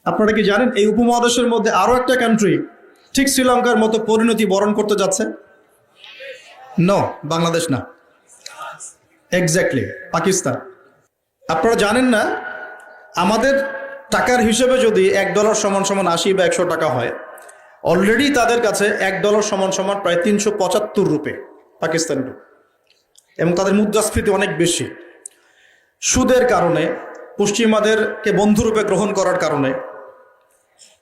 আপনারা কি জানেন এই উপমহাদেশের মধ্যে আরো একটা কান্ট্রি ঠিক শ্রীলঙ্কার মতো পরিণতি বরণ করতে যাচ্ছে? নো, বাংলাদেশ না, এক্স্যাক্টলি পাকিস্তান। আপনারা জানেন না, আমাদের টাকার হিসেবে যদি $1 সমান সমান 80 বা 100 টাকা হয়, অলরেডি তাদের কাছে $1 সমান সমান প্রায় 375 রুপে পাকিস্তানি রুপি, এবং তাদের মুদ্রাস্ফীতি অনেক বেশি। সুদের কারণে, পশ্চিমাদেরকে বন্ধুরূপে গ্রহণ করার কারণে,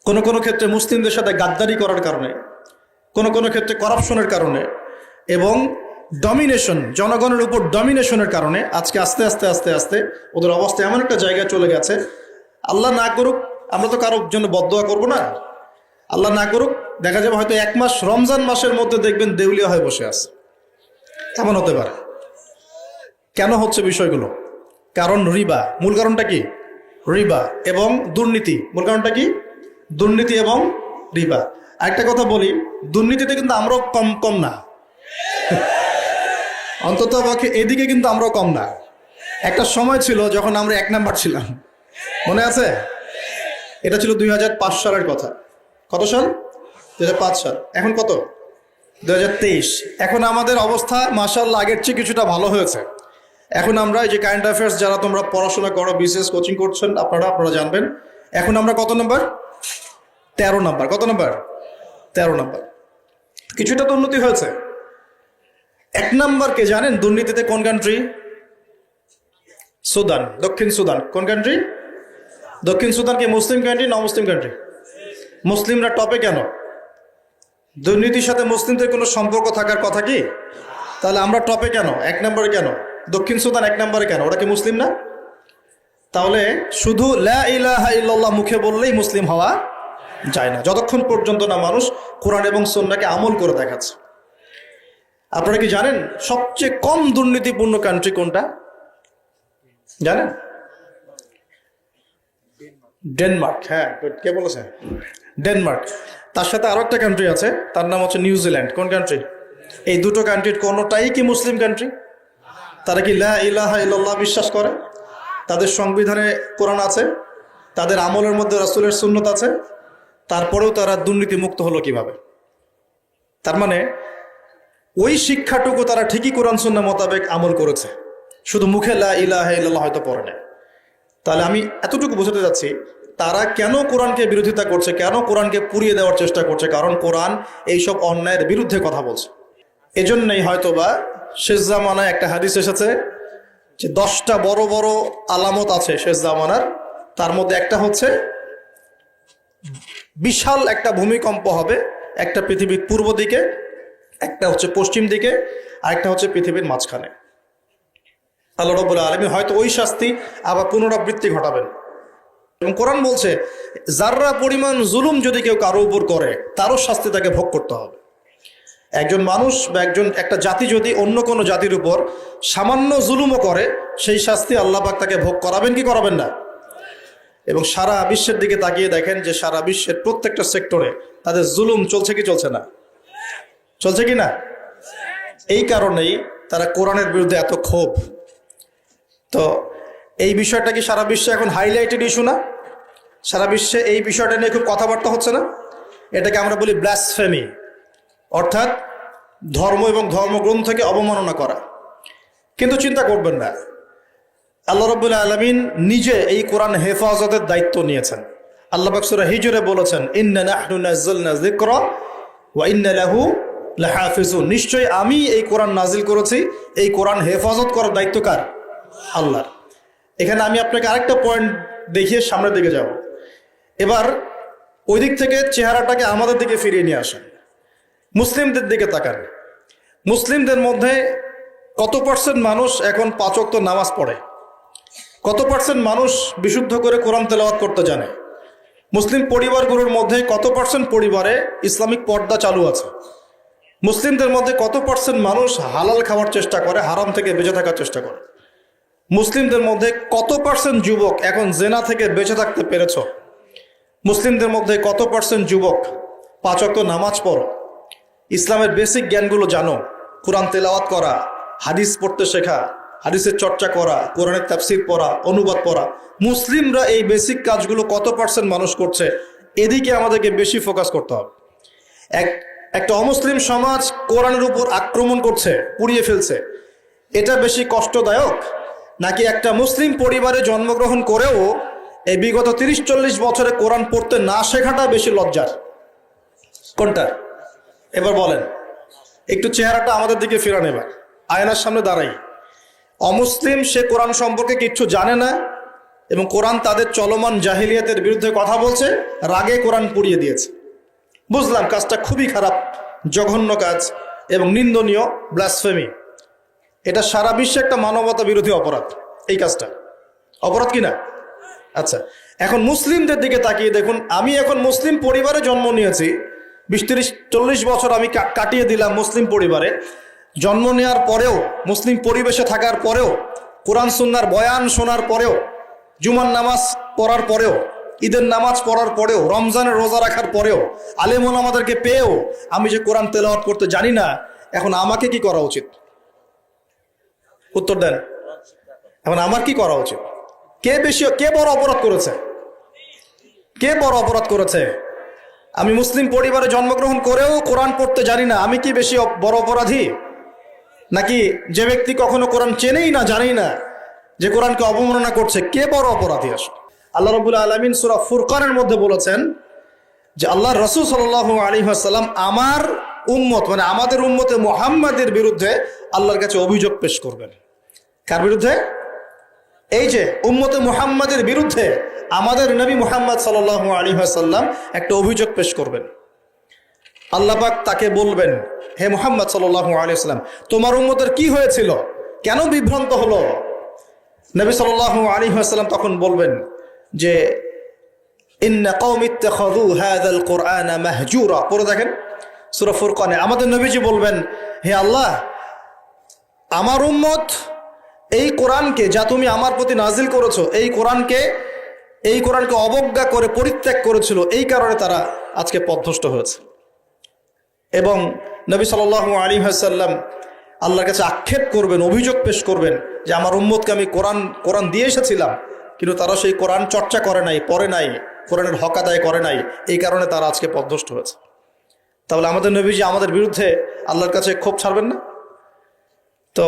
কোনো কোনো ক্ষেত্রে মুসলিমদের সাথে গাদ্দারি করার কারণে, কোনো কোনো ক্ষেত্রে করাপশনের কারণে এবং ডমিনেশন, জনগণের উপর ডমিনেশনের কারণে আজকে আস্তে আস্তে আস্তে আস্তে ওদের অবস্থা এমন একটা জায়গায় চলে গেছে। আল্লাহ না করুক, আমরা তো কারোর জন্য বদদোয়া করবো না, আল্লাহ না করুক, দেখা যাবে হয়তো 1 মাস রমজান মাসের মধ্যে দেখবেন দেউলিয়া হয়ে বসে আছে। এমন হতে পারে। কেন হচ্ছে বিষয়গুলো? কারণ রিবা। মূল কারণটা কি? রিবা এবং দুর্নীতি। মূল কারণটা কি? দুর্নীতি এবং রিবা। আরেকটা কথা বলি, দুর্নীতিতে কিন্তু আমরাও কম না, অন্তত পক্ষে এদিকে কিন্তু আমরাও কম না। একটা সময় ছিল যখন আমরা 1 নাম্বার ছিলাম, মনে আছে? এটা ছিল 2005 সালের কথা। কত সাল? 2005 সাল। এখন কত? 2023। এখন আমাদের অবস্থা মাশাআল্লাহ আগের চেয়ে কিছুটা ভালো হয়েছে। এখন আমরা এই যে কারেন্ট অ্যাফেয়ার্স, যারা তোমরা পড়াশোনা করো, বিসিএস কোচিং করছেন, আপনারা জানবেন এখন আমরা কত নাম্বার? 13 নাম্বার। কত নাম্বার? 13 নাম্বার। কিছুটা তো উন্নতি হয়েছে। 1 নাম্বারকে জানেন দুর্নীতিতে কোন কান্ট্রি? সুদান, দক্ষিণ সুদান। কোন কান্ট্রি? দক্ষিণ সুদান। কি মুসলিম কান্ট্রি না মুসলিম কান্ট্রি? মুসলিমরা টপে কেন? দুর্নীতির সাথে মুসলিমদের কোনো সম্পর্ক থাকার কথা কি? তাহলে আমরা টপে কেন? 1 নম্বরে কেন? দক্ষিণ সুদান 1 নম্বরে কেন? ওরা কি মুসলিম না? তাহলে শুধু লা ইলাহা ইল্লাল্লাহ মুখে বললেই মুসলিম হওয়া যায় না, যতক্ষণ পর্যন্ত না মানুষ কোরআন এবং সুন্নাহকে আমল করে দেখাচ্ছে। আপনারা কি জানেন সবচেয়ে কম দুর্নীতিপূর্ণ কান্ট্রি কোনটা? জানেন? ডেনমার্ক। হ্যাঁ, কে বলেছে? ডেনমার্ক। তার সাথে আরো একটা কান্ট্রি আছে, তার নাম হচ্ছে নিউজিল্যান্ড। কোন কান্ট্রি? এই দুটো কান্ট্রির কোনোটাই কি মুসলিম কান্ট্রি? তারা কি লা ইলাহা ইল্লাল্লাহ বিশ্বাস করে? তাদের সংবিধানে কোরআন আছে, তাদের আমলের মধ্যে রাসূলের সুন্নত আছে, তারপরেও তারা দুর্নীতি মুক্ত হলো কিভাবে? তার মানে ওই শিক্ষাটুকু তারা ঠিকই কোরআন সুন্নাহ মোতাবেক আমল করেছে, শুধু মুখে লা ইলাহা ইল্লাল্লাহ হয়তো পড়ে না। তাহলে আমি এতটুকু বোঝাতে যাচ্ছি, তারা কেন কোরআনকে বিরোধিতা করছে, কেন কোরআনকে পুড়িয়ে দেওয়ার চেষ্টা করছে? কারণ কোরআন এইসব অন্যায়ের বিরুদ্ধে কথা বলছে। এজন্যই হয়তোবা শেষ জামানায় একটা হাদিস এসেছে যে 10টা বড় বড় আলামত আছে শেষ জামানার। তার মধ্যে একটা হচ্ছে বিশাল একটা ভূমিকম্প হবে, একটা পৃথিবীর পূর্ব দিকে, একটা হচ্ছে পশ্চিম দিকে, আরেকটা হচ্ছে পৃথিবীর মাঝখানে। আল্লাহ রাব্বুল আলামিন হয়তো ওই শাস্তি আবার পুনরাবৃত্তি ঘটাবেন। এবং কোরআন বলছে যাররা পরিমাণ জুলুম যদি কেউ কারো উপর করে, তারও শাস্তি তাকে ভোগ করতে হবে। একজন মানুষ বা একটা জাতি যদি অন্য কোনো জাতির উপর সামান্য জুলুমও করে, সেই শাস্তি আল্লাহ পাক তাকে ভোগ করাবেন কি করাবেন না? এবং সারা বিশ্বের দিকে তাকিয়ে দেখেন যে সারা বিশ্বের প্রত্যেকটা সেক্টরে তাদের জুলুম চলছে কি চলছে না? চলছে কি না? এই কারণেই তারা কোরআনের বিরুদ্ধে এত ক্ষোভ। তো এই বিষয়টা কি সারা বিশ্বে এখন হাইলাইটেড ইস্যু না? সারা বিশ্বে এই বিষয়টা নিয়ে খুব কথাবার্তা হচ্ছে না? এটাকে আমরা বলি ব্লাসফেমি, অর্থাৎ ধর্ম এবং ধর্মগ্রন্থকে অবমাননা করা। কিন্তু চিন্তা করবেন না, আল্লাহ রাব্বুল আলামিন নিজে এই কোরআন হেফাজতের দায়িত্ব নিয়েছেন। আল্লাহ পাক সূরা হিজরে বলেছেন, ইন্না নাহনু নাযালনা যিকরা ওয়া ইন্না লাহু লাহাফিজুন। নিশ্চয়ই আমি এই কোরআন নাজিল করেছি, এই কোরআন হেফাজত করার দায়িত্ব কার? আল্লাহর। এখানে আমি আপনাকে আরেকটা পয়েন্ট দেখিয়ে সামনের দিকে যাব। এবার ওই দিক থেকে চেহারাটাকে আমাদের দিকে ফিরিয়ে নিয়ে আসেন, মুসলিমদের দিকে তাকান। মুসলিমদের মধ্যে কত পার্সেন্ট মানুষ এখন 5 ওয়াক্ত নামাজ পড়ে? কত পার্সেন্ট মানুষ বিশুদ্ধ করে কোরআন তেলাওয়াত করতে জানে? মুসলিম পরিবারগুলোর মধ্যে কত পার্সেন্ট পরিবারে ইসলামিক পর্দা চালু আছে? মুসলিমদের মধ্যে কত পার্সেন্ট মানুষ হালাল খাওয়ার চেষ্টা করে, হারাম থেকে বেঁচে থাকার চেষ্টা করে? মুসলিমদের মধ্যে কত পার্সেন্ট যুবক এখন জেনা থেকে বেঁচে থাকতে পেরেছ? মুসলিমদের মধ্যে কত পার্সেন্ট যুবক 5 ওয়াক্ত নামাজ পড়ো, ইসলামের বেসিক জ্ঞানগুলো জানো, কোরআন তেলাওয়াত করা, হাদিস পড়তে শেখা, হাদিসের চর্চা করা, কোরআনের তাফসীর পড়া, অনুবাদ পড়া, মুসলিমরা এই বেসিক কাজগুলো কত পার্সেন্ট মানুষ করছে, এদিকে আমাদেরকে বেশি ফোকাস করতে হবে। একটা অমুসলিম সমাজ কোরআনের উপর আক্রমণ করছে, পুড়িয়ে ফেলছে, এটা বেশি কষ্টদায়ক, নাকি একটা মুসলিম পরিবারে জন্মগ্রহণ করেও এই বিগত 30-40 বছরে কোরআন পড়তে না শেখাটা বেশি লজ্জার? কোনটা? এবার বলেন, একটু চেহারাটা আমাদের দিকে ফেরান, এবার আয়নার সামনে দাঁড়াই। অমুসলিম, সে কোরআন সম্পর্কে কিচ্ছু জানে না এবং কোরআন তাদের চলমান জাহিলিয়াতের বিরুদ্ধে কথা বলছে, রাগে কোরআন পুড়িয়ে দিয়েছে। বুঝলাম কাজটা খুবই খারাপ, জঘন্য কাজ এবং নিন্দনীয়, ব্লাসফেমি। এটা সারা বিশ্বে একটা মানবতা বিরোধী অপরাধ, এই কাজটা অপরাধ কিনা? আচ্ছা, এখন মুসলিমদের দিকে তাকিয়ে দেখুন। আমি এখন মুসলিম পরিবারে জন্ম নিয়েছি, 20-30-40 বছর আমি কাটিয়ে দিলাম মুসলিম পরিবারে। জন্ম নেওয়ার পরেও, মুসলিম পরিবেশে থাকার পরেও, কোরআন সুন্নাহর বয়ান শোনার পরেও, জুমার নামাজ পড়ার পরেও, ঈদের নামাজ পড়ার পরেও, রমজানের রোজা রাখার পরেও, আলেম ওলামাদেরকে পেয়েও আমি যে কোরআন তেলাওয়াত করতে জানি না, এখন আমাকে কি করা উচিত? উত্তর দেন। এখন আমার কি করা উচিত? কে বড় অপরাধ করেছে? কে বড় অপরাধ করেছে? আমি মুসলিম পরিবারে জন্মগ্রহণ করেও কোরআন পড়তে জানি না, আমি কি বেশি বড় অপরাধী? নাকি যে ব্যক্তি কখনো কোরআন চেনেই না, জানেই না, যে কোরআনকে অবমাননা করছে, কে বড় অপরাধী? আসলে আল্লাহ রাব্বুল আলামিন সূরা ফুরকানের মধ্যে বলেছেন যে আল্লাহ রাসূল সাল্লাল্লাহু আলাইহি ওয়াসাল্লাম আমার উম্মত, মানে আমাদের উম্মতে মুহাম্মাদের বিরুদ্ধে আল্লাহর কাছে অভিযোগ পেশ করবেন। কার বিরুদ্ধে? এই যে উম্মতে মুহাম্মাদের বিরুদ্ধে আমাদের নবী মুহাম্মদ সাল্লাল্লাহু আলাইহি ওয়াসাল্লাম একটা অভিযোগ পেশ করবেন। আল্লাহ পাক তাকে বলবেন, হে মুহাম্মদ সাল্লাল্লাহু আলাইহি ওয়াসাল্লাম, তোমার উম্মতের কি হয়েছিল, কেন বিভ্রান্ত হলো? নবী সাল্লাল্লাহু আলাইহি ওয়াসাল্লাম তখন বলবেন যে ইন্না কওমি ইত্তাখাযু হাযাল কুরআনা মাহজুরা। পড়ে দেখেন সূরা ফুরকানে আমাদের নবীজি বলবেন, হে আল্লাহ, আমার উম্মত এই কোরআনকে, যা তুমি আমার প্রতি নাজিল করেছো, এই কোরআনকে অবজ্ঞা করে পরিত্যাগ করেছিল, এই কারণে তারা আজকে পথভ্রষ্ট হয়েছে। এবং নবী সাল্লাল্লাহু আলাইহি ওয়াসাল্লাম আল্লাহর কাছে আক্ষেপ করবেন, অভিযোগ পেশ করবেন যে আমার উম্মতকে আমি কোরআন দিয়ে এসেছিলাম, কিন্তু তারা সেই কোরআন চর্চা করে নাই, পড়ে নাই, কোরআনের হক আদায় করে নাই, এই কারণে তারা আজকে পথভ্রষ্ট হয়েছে। তাহলে আমাদের নবীজি আমাদের বিরুদ্ধে আল্লাহর কাছে ক্ষোভ ছাড়বেন না? তো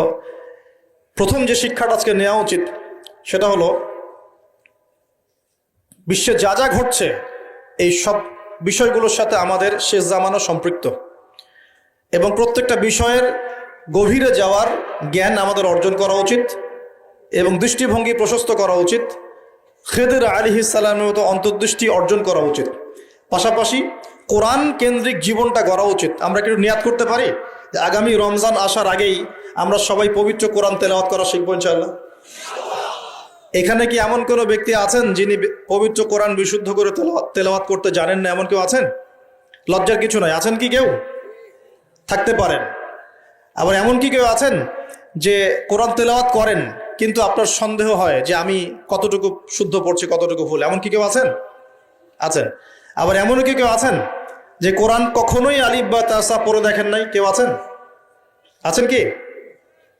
প্রথম যে শিক্ষাটা আজকে নেওয়া উচিত সেটা হলো, বিশ্বে যা যা ঘটছে এই সব বিষয়গুলোর সাথে আমাদের শেষ জামানা সম্পৃক্ত, এবং প্রত্যেকটা বিষয়ের গভীরে যাওয়ার জ্ঞান আমাদের অর্জন করা উচিত এবং দৃষ্টিভঙ্গি প্রশস্ত করা উচিত। খেদির আলাইহিস সালামের মতো অন্তর্দৃষ্টি অর্জন করা উচিত। পাশাপাশি কোরআন কেন্দ্রিক জীবনটা গড়া উচিত। আমরা কিন্তু নিয়াত করতে পারি যে আগামী রমজান আসার আগেই আমরা সবাই পবিত্র কোরআন তেলাওয়াত করা শিখবো ইনশাআল্লাহ। এখানে কি এমন কোনো ব্যক্তি আছেন যিনি পবিত্র কোরআন বিশুদ্ধ করে তেলাওয়াত করতে জানেন না? এমন কেউ আছেন? লজ্জার কিছু নয়। আছেন কি কেউ? থাকতে পারেন। আবার এমন কি কেউ আছেন যে কোরআন তেলাওয়াত করেন কিন্তু আপনার সন্দেহ হয় যে আমি কতটুকু শুদ্ধ পড়ছি, কতটুকু ভুল? এমন কি কেউ আছেন? আছেন। আবার এমন কি কেউ আছেন যে কোরআন কখনোই আলিফ বা তাসা পড়ে দেখেন নাই? কেউ আছেন? আছেন কি?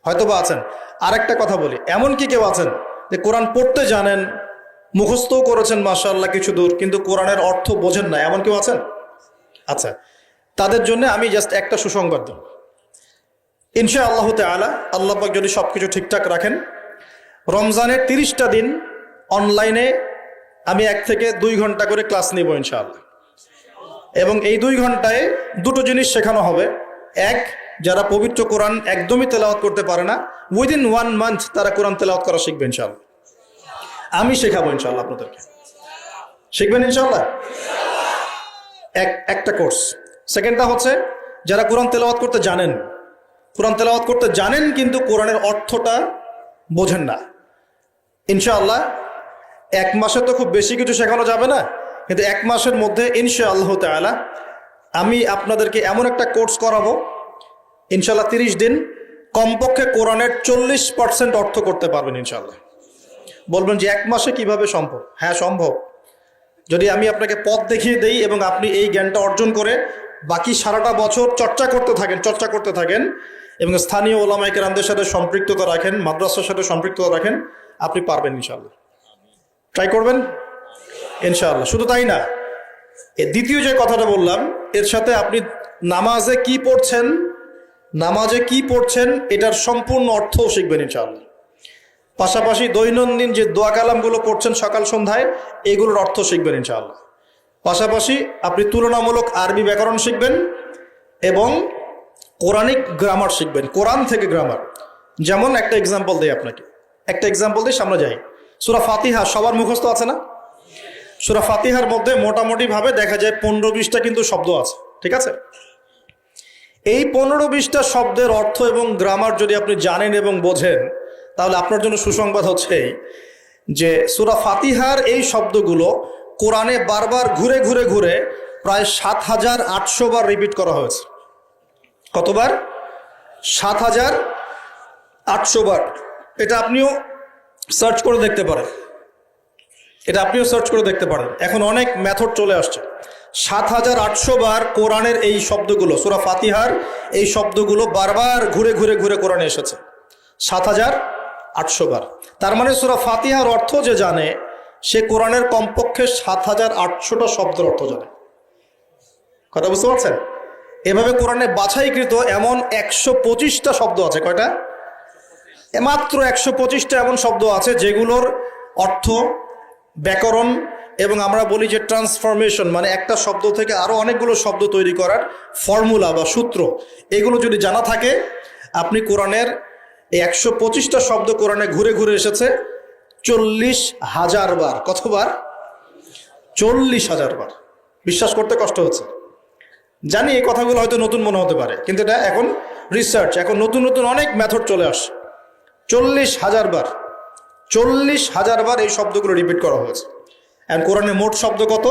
হয়তো বা আছেন। আরেকটা কথা বলি, এমন কি কেউ আছেন যে কোরআন পড়তে জানেন, মুখস্থও করেছেন মাশাআল্লাহ কিছু দূর, কিন্তু কোরআনের অর্থ বোঝেন না? এমন কেউ আছেন? আচ্ছা, তাদের জন্য আমি জাস্ট একটা সুসংবাদ দেব। ইনশাআল্লাহ তাআলা, আল্লাহ পাক যদি সবকিছু ঠিকঠাক রাখেন, রমজানের 30টা দিন অনলাইনে আমি 1 থেকে 2 ঘন্টা করে ক্লাস নিব ইনশাআল্লাহ। এবং এই 2 ঘন্টায় দুটো জিনিস শেখানো হবে। এক, যারা পবিত্র কোরআন একদমই তেলাওয়াত করতে পারে না, উইদিন 1 মান্থ তারা কোরআন তেলাওয়াত করা শিখবে ইনশাআল্লাহ। আমি শেখাবো ইনশাআল্লাহ আপনাদেরকে। শিখবেন ইনশাআল্লাহ? একটা কোর্স। সেকেন্ডটা হচ্ছে যারা কোরআন তেলাওয়াত করতে জানেন, কিন্তু কোরআনের অর্থটা বোঝেন না, ইনশাআল্লাহ 1 মাসে তো খুব বেশি কিছু শেখানো যাবে না, কিন্তু 1 মাসের মধ্যে ইনশাআল্লাহ তাআলা আমি আপনাদেরকে এমন একটা কোর্স করাবো ইনশাআল্লাহ 30 দিন কমপক্ষে কোরআনের 40% অর্থ করতে পারবেন ইনশাআল্লাহ। বলবেন যে 1 মাসে কিভাবে সম্ভব? হ্যাঁ সম্ভব, যদি আমি আপনাকে পথ দেখিয়ে দেই এবং আপনি এই জ্ঞানটা অর্জন করে বাকি সারাটা বছর চর্চা করতে থাকেন। এবং স্থানীয় ওলামায়ে কেরামদের সাথে সম্পৃক্ততা রাখেন, মাদ্রাসার সাথে সম্পৃক্ততা রাখেন, আপনি পারবেন ইনশাআল্লাহ। ট্রাই করবেন ইনশাআল্লাহ। শুধু তাই না, এর দ্বিতীয় যে কথাটা বললাম, এর সাথে আপনি নামাজে কি পড়ছেন এটার সম্পূর্ণ অর্থও শিখবেন ইনশাআল্লাহ। পাশাপাশি দৈনন্দিন যে দোয়া কালামগুলো পড়ছেন সকাল সন্ধ্যায়, এগুলোর অর্থ শিখবেন ইনশাআল্লাহ। পাশাপাশি আপনি তুলনামূলক আরবি ব্যাকরণ শিখবেন এবং কোরআনিক গ্রামার শিখবেন, কোরআন থেকে গ্রামার। যেমন একটা এক্সাম্পল দিই আপনাকে, সামনে যাই। সূরা ফাতিহা সবার মুখস্থ আছে না? সূরা ফাতিহার মধ্যে মোটামুটি ভাবে দেখা যায় 15-20টা কিন্তু শব্দ আছে, ঠিক আছে? এই 15-20টা শব্দের অর্থ এবং গ্রামার যদি আপনি জানেন এবং বোঝেন, তাহলে আপনার জন্য সুসংবাদ হচ্ছে যে সূরা ফাতিহার এই শব্দগুলো কোরআনে বারবার ঘুরে ঘুরে ঘুরে প্রায় 7,800 বার রিপিট করা হয়েছে। কতবার? 7,800 বার। এটা আপনিও সার্চ করে দেখতে পারেন। এখন অনেক মেথড চলে আসছে। 7,800 বার কোরআনের এই শব্দগুলো, সূরা ফাতিহার এই শব্দগুলো বারবার ঘুরে ঘুরে ঘুরে কোরআনে এসেছে 7,800 বার। তার মানে সূরা ফাতিহার অর্থ যে জানে, সে কোরআনের কমপক্ষে 7,800টা শব্দের অর্থ জানে। কথা বুঝতে পারছেন? এভাবে কোরআনে বাছাইকৃত এমন 125টা শব্দ আছে। কয়টা? মাত্র 125টা এমন শব্দ আছে যেগুলোর অর্থ, ব্যাকরণ এবং আমরা বলি যে ট্রান্সফরমেশন, মানে একটা শব্দ থেকে আরো অনেকগুলো শব্দ তৈরি করার ফর্মুলা বা সূত্র, এগুলো যদি জানা থাকে, আপনি কোরআনের এই 125টা শব্দ কোরআনে ঘুরে ঘুরে এসেছে 40,000 বার। কতবার? 40,000 বার। বিশ্বাস করতে কষ্ট হচ্ছে, জানি এই কথাগুলো হয়তো নতুন মনে হতে পারে, কিন্তু এটা এখন রিসার্চ, এখন নতুন নতুন অনেক মেথড চলে আসে। 40,000 বার, 40,000 বার এই শব্দগুলো রিপিট করা হয়েছে। এখন কোরআনে মোট শব্দ কত?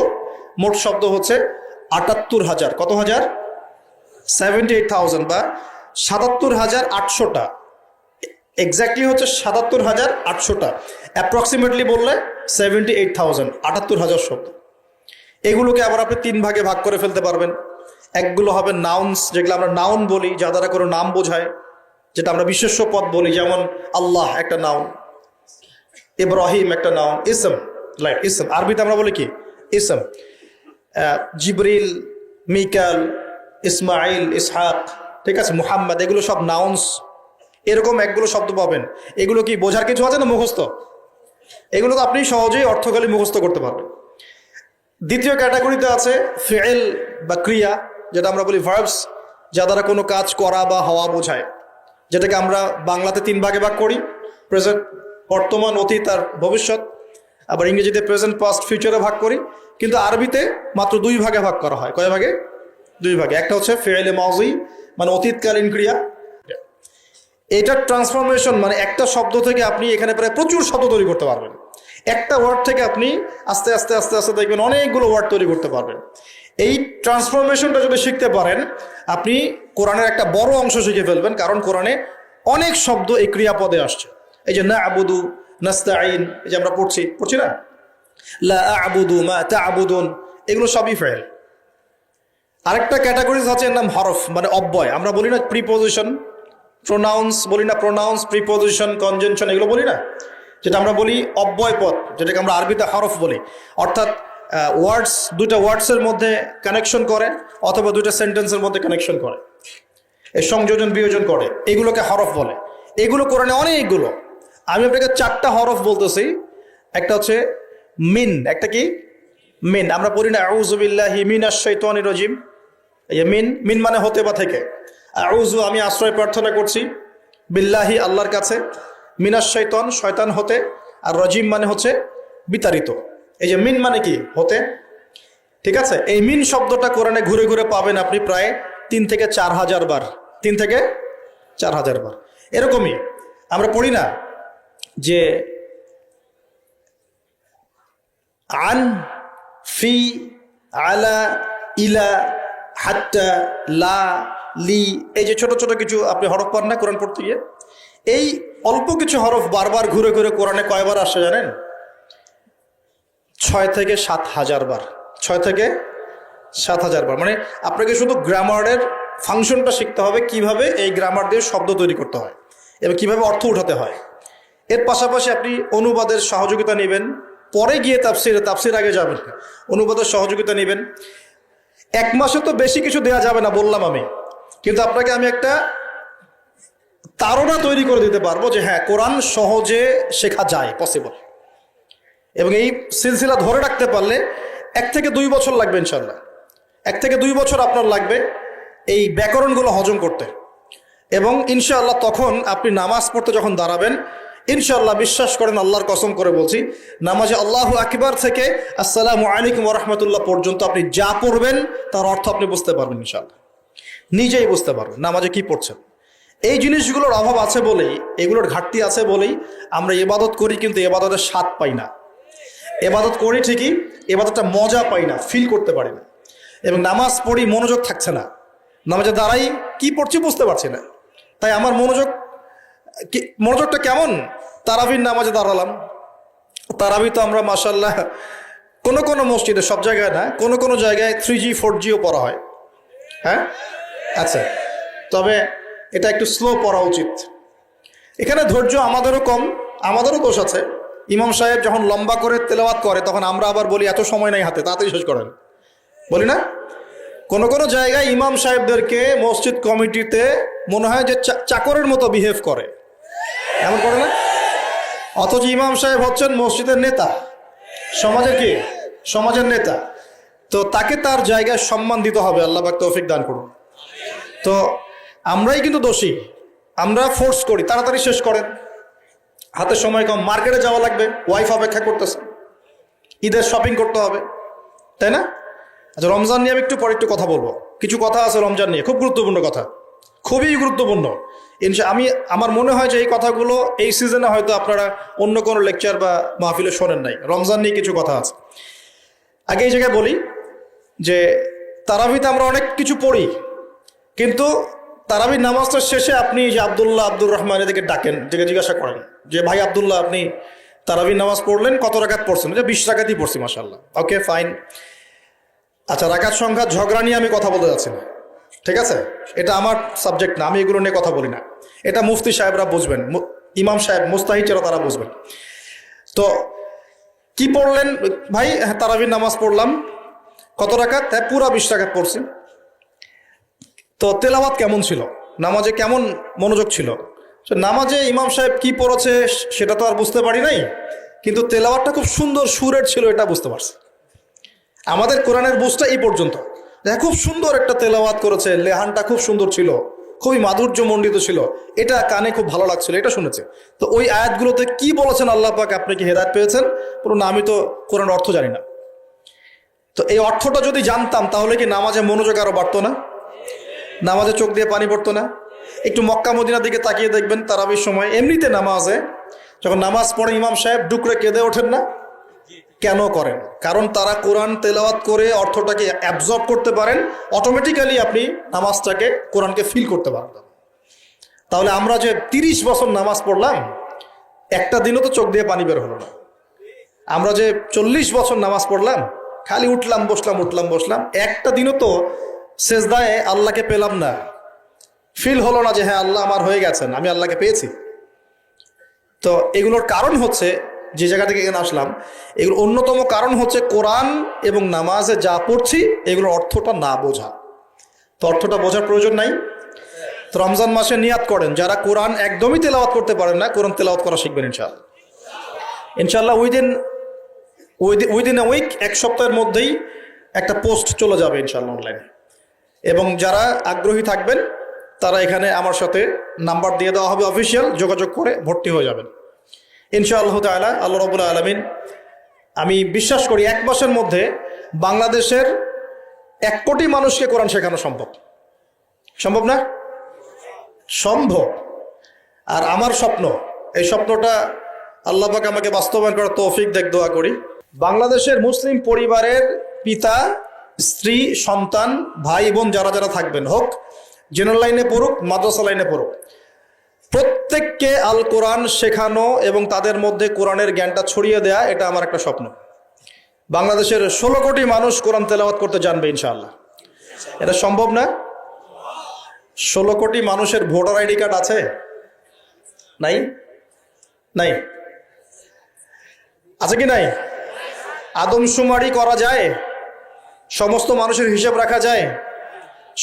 মোট শব্দ হচ্ছে 78,000। কত হাজার? 78,000 বা 77,800টা। এক্স্যাক্টলি হচ্ছে 77,800টা। অ্যাপ্রক্সিমেটলি বললে 78,000, 78,000 শব্দ। এগুলোকে আবার আপনি 3 ভাগে ভাগ করে ফেলতে পারবেন। একগুলো হবে নাউন্স, যেগুলো আমরা নাউন বলি, যা দ্বারা কোনো নাম বোঝায়, যেটা আমরা বিশেষ্য পদ বলি, যেমন আল্লাহ একটা নাউন, ইব্রাহিম একটা নাউন, ইসম, আরবিতে আমরা বলি কি? ইসম। জিবরিল, মিকাল, ইসমাইল, ইসহাক, ঠিক আছে, মুহাম্মদ, এগুলো সব নাউন্স। এরকম একগুলো শব্দ পাবেন। এগুলো কি বোঝার কিছু আছে না মুখস্থ? এগুলো তো আপনি সহজেই অর্থখালি মুখস্থ করতে পারবেন। দ্বিতীয় ক্যাটাগরিতে আছে ফিল বা ক্রিয়া, যেটা আমরা বলি ভার্বস, যা দ্বারা কোনো কাজ করা বা হওয়া বোঝায়, যেটাকে আমরা বাংলাতে 3 ভাগে ভাগ করি, প্রেজেন্ট, বর্তমান, অতীত আর ভবিষ্যৎ। আবার ইংরেজিতে প্রেজেন্ট, পাস্ট, ফিউচারে ভাগ করি, কিন্তু আরবিতে মাত্র 2 ভাগে ভাগ করা হয়। কয় ভাগে? 2 ভাগে। একটা হচ্ছে ফি'লে মাযি, মানে অতীতকালীন ক্রিয়া। এটার ট্রান্সফরমেশন, মানে একটা শব্দ থেকে আপনি এখানে প্রায় প্রচুর শব্দ তৈরি করতে পারবেন। একটা ওয়ার্ড থেকে আপনি আস্তে আস্তে আস্তে আস্তে দেখবেন অনেকগুলো ওয়ার্ড তৈরি করতে পারবেন। এই ট্রান্সফরমেশনটা যদি শিখতে পারেন, আপনি কোরআনের একটা বড় অংশ শিখে ফেলবেন, কারণ কোরআনে অনেক শব্দ এই ক্রিয়াপদে আসছে। এই যে না'বুদু, নাস্তাঈন, এই যে আমরা পড়ছি না, লা আ'বুদু মা তা'বুদুন, এগুলো সবই ফেল। আরেকটা ক্যাটাগরিজ আছে, এর নাম হরফ, মানে অব্যয়। আমরা বলি না প্রিপোজিশন, প্রোনাউন্স বলি না, প্রোনাউন্স, প্রিপোজিশন, কনজাংশন, এগুলো বলি না, যেটা আমরা বলি অব্যয় পদ, যেটাকে আমরা আরবিতে হরফ বলি। অর্থাৎ ওয়ার্ডস, 2টা ওয়ার্ডসের মধ্যে কানেকশন করে অথবা 2টা সেন্টেন্সের মধ্যে কানেকশন করে, এই সংযোজন বিয়োজন করে, এগুলোকে হরফ বলে। এগুলো কোরআনে অনেকগুলো। আমি আপনাকে 4টা হরফ বলতেছি। একটা হচ্ছে মিন। একটা কি? মিন। আমরা পড়ি না আউযু বিল্লাহি মিনাশ শাইতানির রাজিম, এই মিন মানে হতে বা থেকে। আউযু, আমি আশ্রয় প্রার্থনা করছি, বিল্লাহি, আল্লাহর কাছে, মিনাশ শাইতান, শয়তান হতে, আর রাজিম মানে হচ্ছে বিতাড়িত। এই যে মিন মানে কি? হতে, ঠিক আছে। এই মিন শব্দটা কোরআনে ঘুরে ঘুরে পাবেন আপনি প্রায় 3 থেকে 4,000 বার। 3 থেকে 4,000 বার। এরকমই আমরা পড়ি না যে আন, ফি, আলা, ইলা, হাত্তা, লা, লি, এই যে ছোট ছোট কিছু আপনি হরফ পান না কোরআন পড়তে গিয়ে? এই অল্প কিছু হরফ বারবার ঘুরে ঘুরে কোরআনে কয়বার আসে জানেন? 6 থেকে 7,000 বার। 6 থেকে 7,000 বার। মানে আপনাকে শুধু গ্রামারের ফাংশনটা শিখতে হবে, কিভাবে এই গ্রামার দিয়ে শব্দ তৈরি করতে হয় এবং কিভাবে অর্থ উঠাতে হয়। এর পাশাপাশি আপনি অনুবাদের সহযোগিতা নেবেন, পরে গিয়ে তাফসির আগে যাবেন, অনুবাদের সহযোগিতা নেবেন। 1 মাসে তো বেশি কিছু দেওয়া যাবে না বললাম আমি, কিন্তু আপনাকে আমি একটা তাড়না তৈরি করে দিতে পারবো যে হ্যাঁ, কোরআন সহজে শেখা যায়, পসিবল। এবং এই সিলসিলা ধরে রাখতে পারলে 1 থেকে 2 বছর লাগবে ইনশাল্লাহ। 1 থেকে 2 বছর আপনার লাগবে এই ব্যাকরণগুলো হজম করতে। এবং ইনশাআল্লাহ তখন আপনি নামাজ পড়তে যখন দাঁড়াবেন, ইনশাআল্লাহ বিশ্বাস করেন, আল্লাহর কসম করে বলছি, নামাজে আল্লাহু আকবার থেকে আসসালামু আলাইকুম ওয়া রাহমাতুল্লাহ পর্যন্ত আপনি যা পড়বেন তার অর্থ আপনি বুঝতে পারবেন ইনশাআল্লাহ, নিজেই বুঝতে পারবেন নামাজে কি পড়ছেন। এই জিনিসগুলোর অভাব আছে বলেই, এগুলোর ঘাটতি আছে বলেই আমরা ইবাদত করি, কিন্তু ইবাদতের স্বাদ পাই না। ইবাদত করি ঠিকই, ইবাদতটা মজা পাই না, ফিল করতে পারি না। এবং নামাজ পড়ি, মনোযোগ থাকছে না, নামাজে দাঁড়াই কি পড়ছি বুঝতে পারছি না। তাই আমার মনোযোগটা কেমন? তারাবির নামাজে দাঁড়ালাম, তারাবি তো আমরা মাশাআল্লাহ কোনো কোনো মসজিদে, সব জায়গায় না, কোনো কোনো জায়গায় 3G 4Gও পড়া হয়। হ্যাঁ, আচ্ছা, তবে এটা একটু স্লো পড়া উচিত। এখানে ধৈর্য আমাদেরও কম, আমাদেরও দোষ আছে। ইমাম সাহেব যখন লম্বা করে তেলাওয়াত করে তখন আমরা আবার বলি এত সময় নাই হাতে, তাড়াতাড়ি শেষ করেন, বলি না? কোনো কোনো জায়গায় ইমাম সাহেবদেরকে মসজিদ কমিটিতে মনে হয় যে চাকরের মতো বিহেভ করে, এমন করে না? অথচ ইমাম সাহেব হচ্ছেন মসজিদের নেতা, সমাজের কি? সমাজের নেতা। তো তাকে তার জায়গায় সম্মান দিতে হবে। আল্লাহ পাক তৌফিক দান করুন। তো আমরাই কিন্তু দোষী, আমরা ফোর্স করি তাড়াতাড়ি শেষ করেন, হাতে সময় কম, মার্কেটে যাওয়া লাগবে, ওয়াইফ অপেক্ষা করতেছে, ঈদের শপিং করতে হবে, তাই না? আচ্ছা, রমজান নিয়ে আমি একটু পরে একটু কথা বলবো, কিছু কথা আছে রমজান নিয়ে, খুব গুরুত্বপূর্ণ কথা, খুবই গুরুত্বপূর্ণ। আমার মনে হয় যে এই কথাগুলো এই সিজনে হয়তো আপনারা অন্য কোনো লেকচার বা মাহফিলে শোনেন নাই। রমজান নিয়ে কিছু কথা আছে। আগে এই জায়গায় বলি যে তারাবিতে আমরা অনেক কিছু পড়ি, কিন্তু তারাবির নামাজটার শেষে আপনি যে আব্দুর রহমান এদিকে ডাকেন, যেটা জিজ্ঞাসা করেন যে ভাই আব্দুল্লাহ, আপনি তারাবির নামাজ পড়লেন, কত রাকাত পড়ছেন? যে 20 রাকাতই পড়ছি মাশাআল্লাহ। ওকে, ফাইন। আচ্ছা, রাকাত সংখ্যা ঝগড়া নিয়ে আমি কথা বলতে যাচ্ছি না, ঠিক আছে? এটা আমার সাবজেক্ট না, আমি এগুলো নিয়ে কথা বলি না। এটা মুফতি সাহেবরা বুঝবেন, ইমাম সাহেব মুস্তাহিদরা তারা বুঝবেন। তো কি পড়লেন ভাই? হ্যাঁ, তারাবির নামাজ পড়লাম। কত রাকাত? হ্যাঁ, পুরা 20 রাকাত পড়ছি। তো তেলাওয়াত কেমন ছিল? নামাজে কেমন মনোযোগ ছিল? নামাজে ইমাম সাহেব কি পড়েছে সেটা তো আর বুঝতে পারি নাই, কিন্তু তেলাওয়াতটা খুব সুন্দর সুরের ছিল, এটা বুঝতে পারছি। আমাদের কোরআনের বুঝটা এই পর্যন্ত, খুব সুন্দর একটা তেলাওয়াত করেছে, লেহানটা খুব সুন্দর ছিল, খুবই মাধুর্য মণ্ডিত ছিল, এটা কানে খুব ভালো লাগছিল, এটা শুনেছে। তো ওই আয়াতগুলোতে কি বলেছেন আল্লাহ পাক, আপনি কি হেদায়েত পেয়েছেন? পুরো না, আমি তো কোরআনের অর্থ জানি না। তো এই অর্থটা যদি জানতাম তাহলে কি নামাজে মনোযোগ আরো বাড়তো না? নামাজে চোখ দিয়ে পানি পড়তো না? একটু মক্কা মদিনার দিকে তাকিয়ে দেখবেন, তারাবির সময় এমনিতে নামাজে যখন নামাজ পড়ে ইমাম সাহেব ডুকরে কেঁদে ওঠেন না? কেন করেন? কারণ তারা কোরআন তেলাওয়াত করে অর্থটাকে অ্যাবজর্ব করতে পারেন, অটোমেটিক্যালি আপনি নামাজটাকে, কোরআনকে ফিল করতে পারবেন। তাহলে আমরা যে 30 বছর নামাজ পড়লাম, একটা দিনও তো চোখ দিয়ে পানি বের হলো না। আমরা যে 40 বছর নামাজ পড়লাম, খালি উঠলাম বসলাম, একটা দিনও তো সেজদায় আল্লাহকে পেলাম না, ফিল হলো না যে হ্যাঁ আল্লাহ আমার হয়ে গেছেন, আমি আল্লাহকে পেয়েছি। তো এগুলোর কারণ হচ্ছে, যে জায়গা থেকে এখানে আসলাম, এগুলো অন্যতম কারণ হচ্ছে কোরআন এবং নামাজে যা পড়ছি এগুলোর অর্থটা না বোঝা। তো অর্থটা বোঝার প্রয়োজন নাই। তো রমজান মাসে নিয়াত করেন, যারা কোরআন একদমই তেলাওয়াত করতে পারেন না, কোরআন তেলাওয়াত করা শিখবেন ইনশাআল্লাহ। উইদিন এ উইক, 1 সপ্তাহের মধ্যেই একটা পোস্ট চলে যাবে ইনশাআল্লাহ অনলাইনে। এবং যারা আগ্রহী থাকবেন তারা এখানে আমার সাথে নাম্বার দিয়ে দেওয়া হবে, অফিসিয়াল, যোগাযোগ করে ভর্তি হয়ে যাবেন ইনশাআল্লাহ তাআলা। আল্লাহ রাব্বুল আলামিন, আমি বিশ্বাস করি 1 মাসের মধ্যে বাংলাদেশের 1 কোটি মানুষকে কোরআন শেখানো সম্ভব। সম্ভব না? সম্ভব। আর আমার স্বপ্ন, এই স্বপ্নটা আল্লাহ পাক আমাকে বাস্তবায়ন করার তৌফিক দেখ, দোয়া করি। বাংলাদেশের মুসলিম পরিবারের পিতা, স্ত্রী, সন্তান, ভাই বোন যারা যারা থাকবেন, হোক জেনারেল লাইনে পড়ুক, মাদ্রাসা লাইনে পড়ুক, প্রত্যেককে আল কোরআন শেখানো এবং তাদের মধ্যে কোরআনের জ্ঞানটা ছড়িয়ে দেয়া, এটা আমার একটা স্বপ্ন। বাংলাদেশের 16 কোটি মানুষ কোরআন তেলাওয়াত করতে জানবে ইনশাআল্লাহ। এটা সম্ভব না? 16 কোটি মানুষের ভোটার আইডি কার্ড আছে? নাই? নাই? আছে কি নাই? আদমশুমারি করা যায়? সমস্ত মানুষের হিসাব রাখা যায়?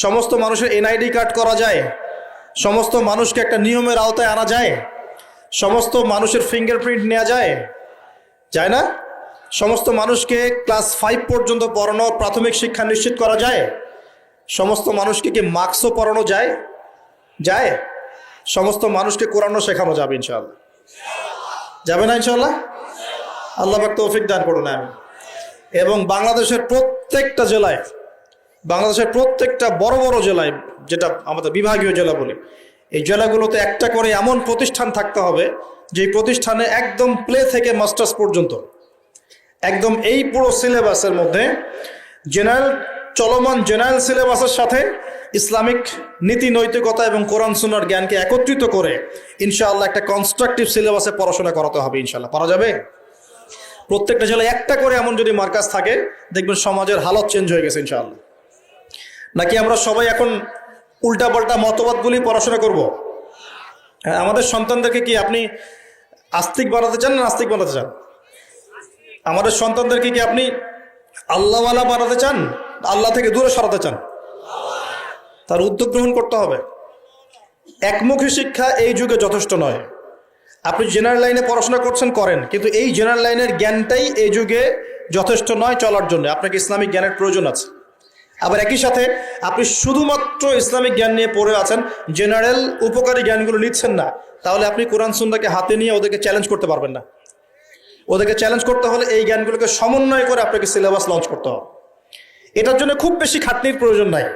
সমস্ত মানুষের এনআইডি কার্ড করা যায়? সমস্ত মানুষকে একটা নিয়মের আওতায় আনা যায়? সমস্ত মানুষের ফিঙ্গারপ্রিন্ট নেওয়া যায়? যায় না? সমস্ত মানুষকে ক্লাস 5 পর্যন্ত পড়ানো, প্রাথমিক শিক্ষা নিশ্চিত করা যায়? সমস্ত মানুষকে কি মার্কসও পড়ানো যায়? যায়? সমস্ত মানুষকে কোরআনও শেখানো যাবে ইনশাআল্লাহ? যাবে না ইনশাআল্লাহ? আল্লাহ পাক তৌফিক দান করুন। আমি এবং বাংলাদেশের প্রত্যেকটা জেলায়, বাংলাদেশের প্রত্যেকটা বড় বড় জেলায়, যেটা আমাদের বিভাগীয় জেলা বলি, এই জেলাগুলোতে একটা করে এমন প্রতিষ্ঠান থাকতে হবে যে প্রতিষ্ঠানে একদম প্লে থেকে মাস্টার্স পর্যন্ত একদম এই পুরো সিলেবাসের মধ্যে চলমান জেনারেল সিলেবাসের সাথে ইসলামিক নীতি নৈতিকতা এবং কোরআন সুন্নাহর জ্ঞানকে একত্রিত করে ইনশাআল্লাহ একটা কনস্ট্রাকটিভ সিলেবাসে পড়াশোনা করাতে হবে ইনশাআল্লাহ। পারা যাবে? প্রত্যেকটা জেলায় একটা করে এমন যদি মার্কাজ থাকে, দেখবেন সমাজের হালত চেঞ্জ হয়ে গেছে ইনশাআল্লাহ। নাকি আমরা সবাই এখন উল্টাপাল্টা মতবাদগুলি পড়াশোনা করব? আমাদের সন্তানদেরকে কি আপনি আস্তিক বানাতে চান না নাস্তিক বানাতে চান? আমাদের সন্তানদেরকে কি আপনি আল্লাহওয়ালা বানাতে চান, আল্লাহ থেকে দূরে সরাতে চান? তার উদ্যোগ গ্রহণ করতে হবে। একমুখী শিক্ষা এই যুগে যথেষ্ট নয়। আপনি জেনারেল লাইনে পড়াশোনা করছেন, করেন, কিন্তু এই জেনারেল লাইনের জ্ঞানটাই এই যুগে যথেষ্ট নয় চলার জন্য। আপনাকে ইসলামিক জ্ঞানের প্রয়োজন আছে। আবার একই সাথে আপনি শুধুমাত্র ইসলামিক জ্ঞান নিয়ে পড়ে আছেন, জেনারেল উপকারী জ্ঞানগুলো নিচ্ছেন না, তাহলে আপনি কোরআন সুন্নাহকে হাতে নিয়ে ওদেরকে চ্যালেঞ্জ করতে পারবেন না। ওদেরকে চ্যালেঞ্জ করতে হলে এই জ্ঞানগুলোকে সমন্বয় করে আপনাকে সিলেবাস লঞ্চ করতে হবে। এটার জন্য খুব বেশি খাটনির প্রয়োজন নাই।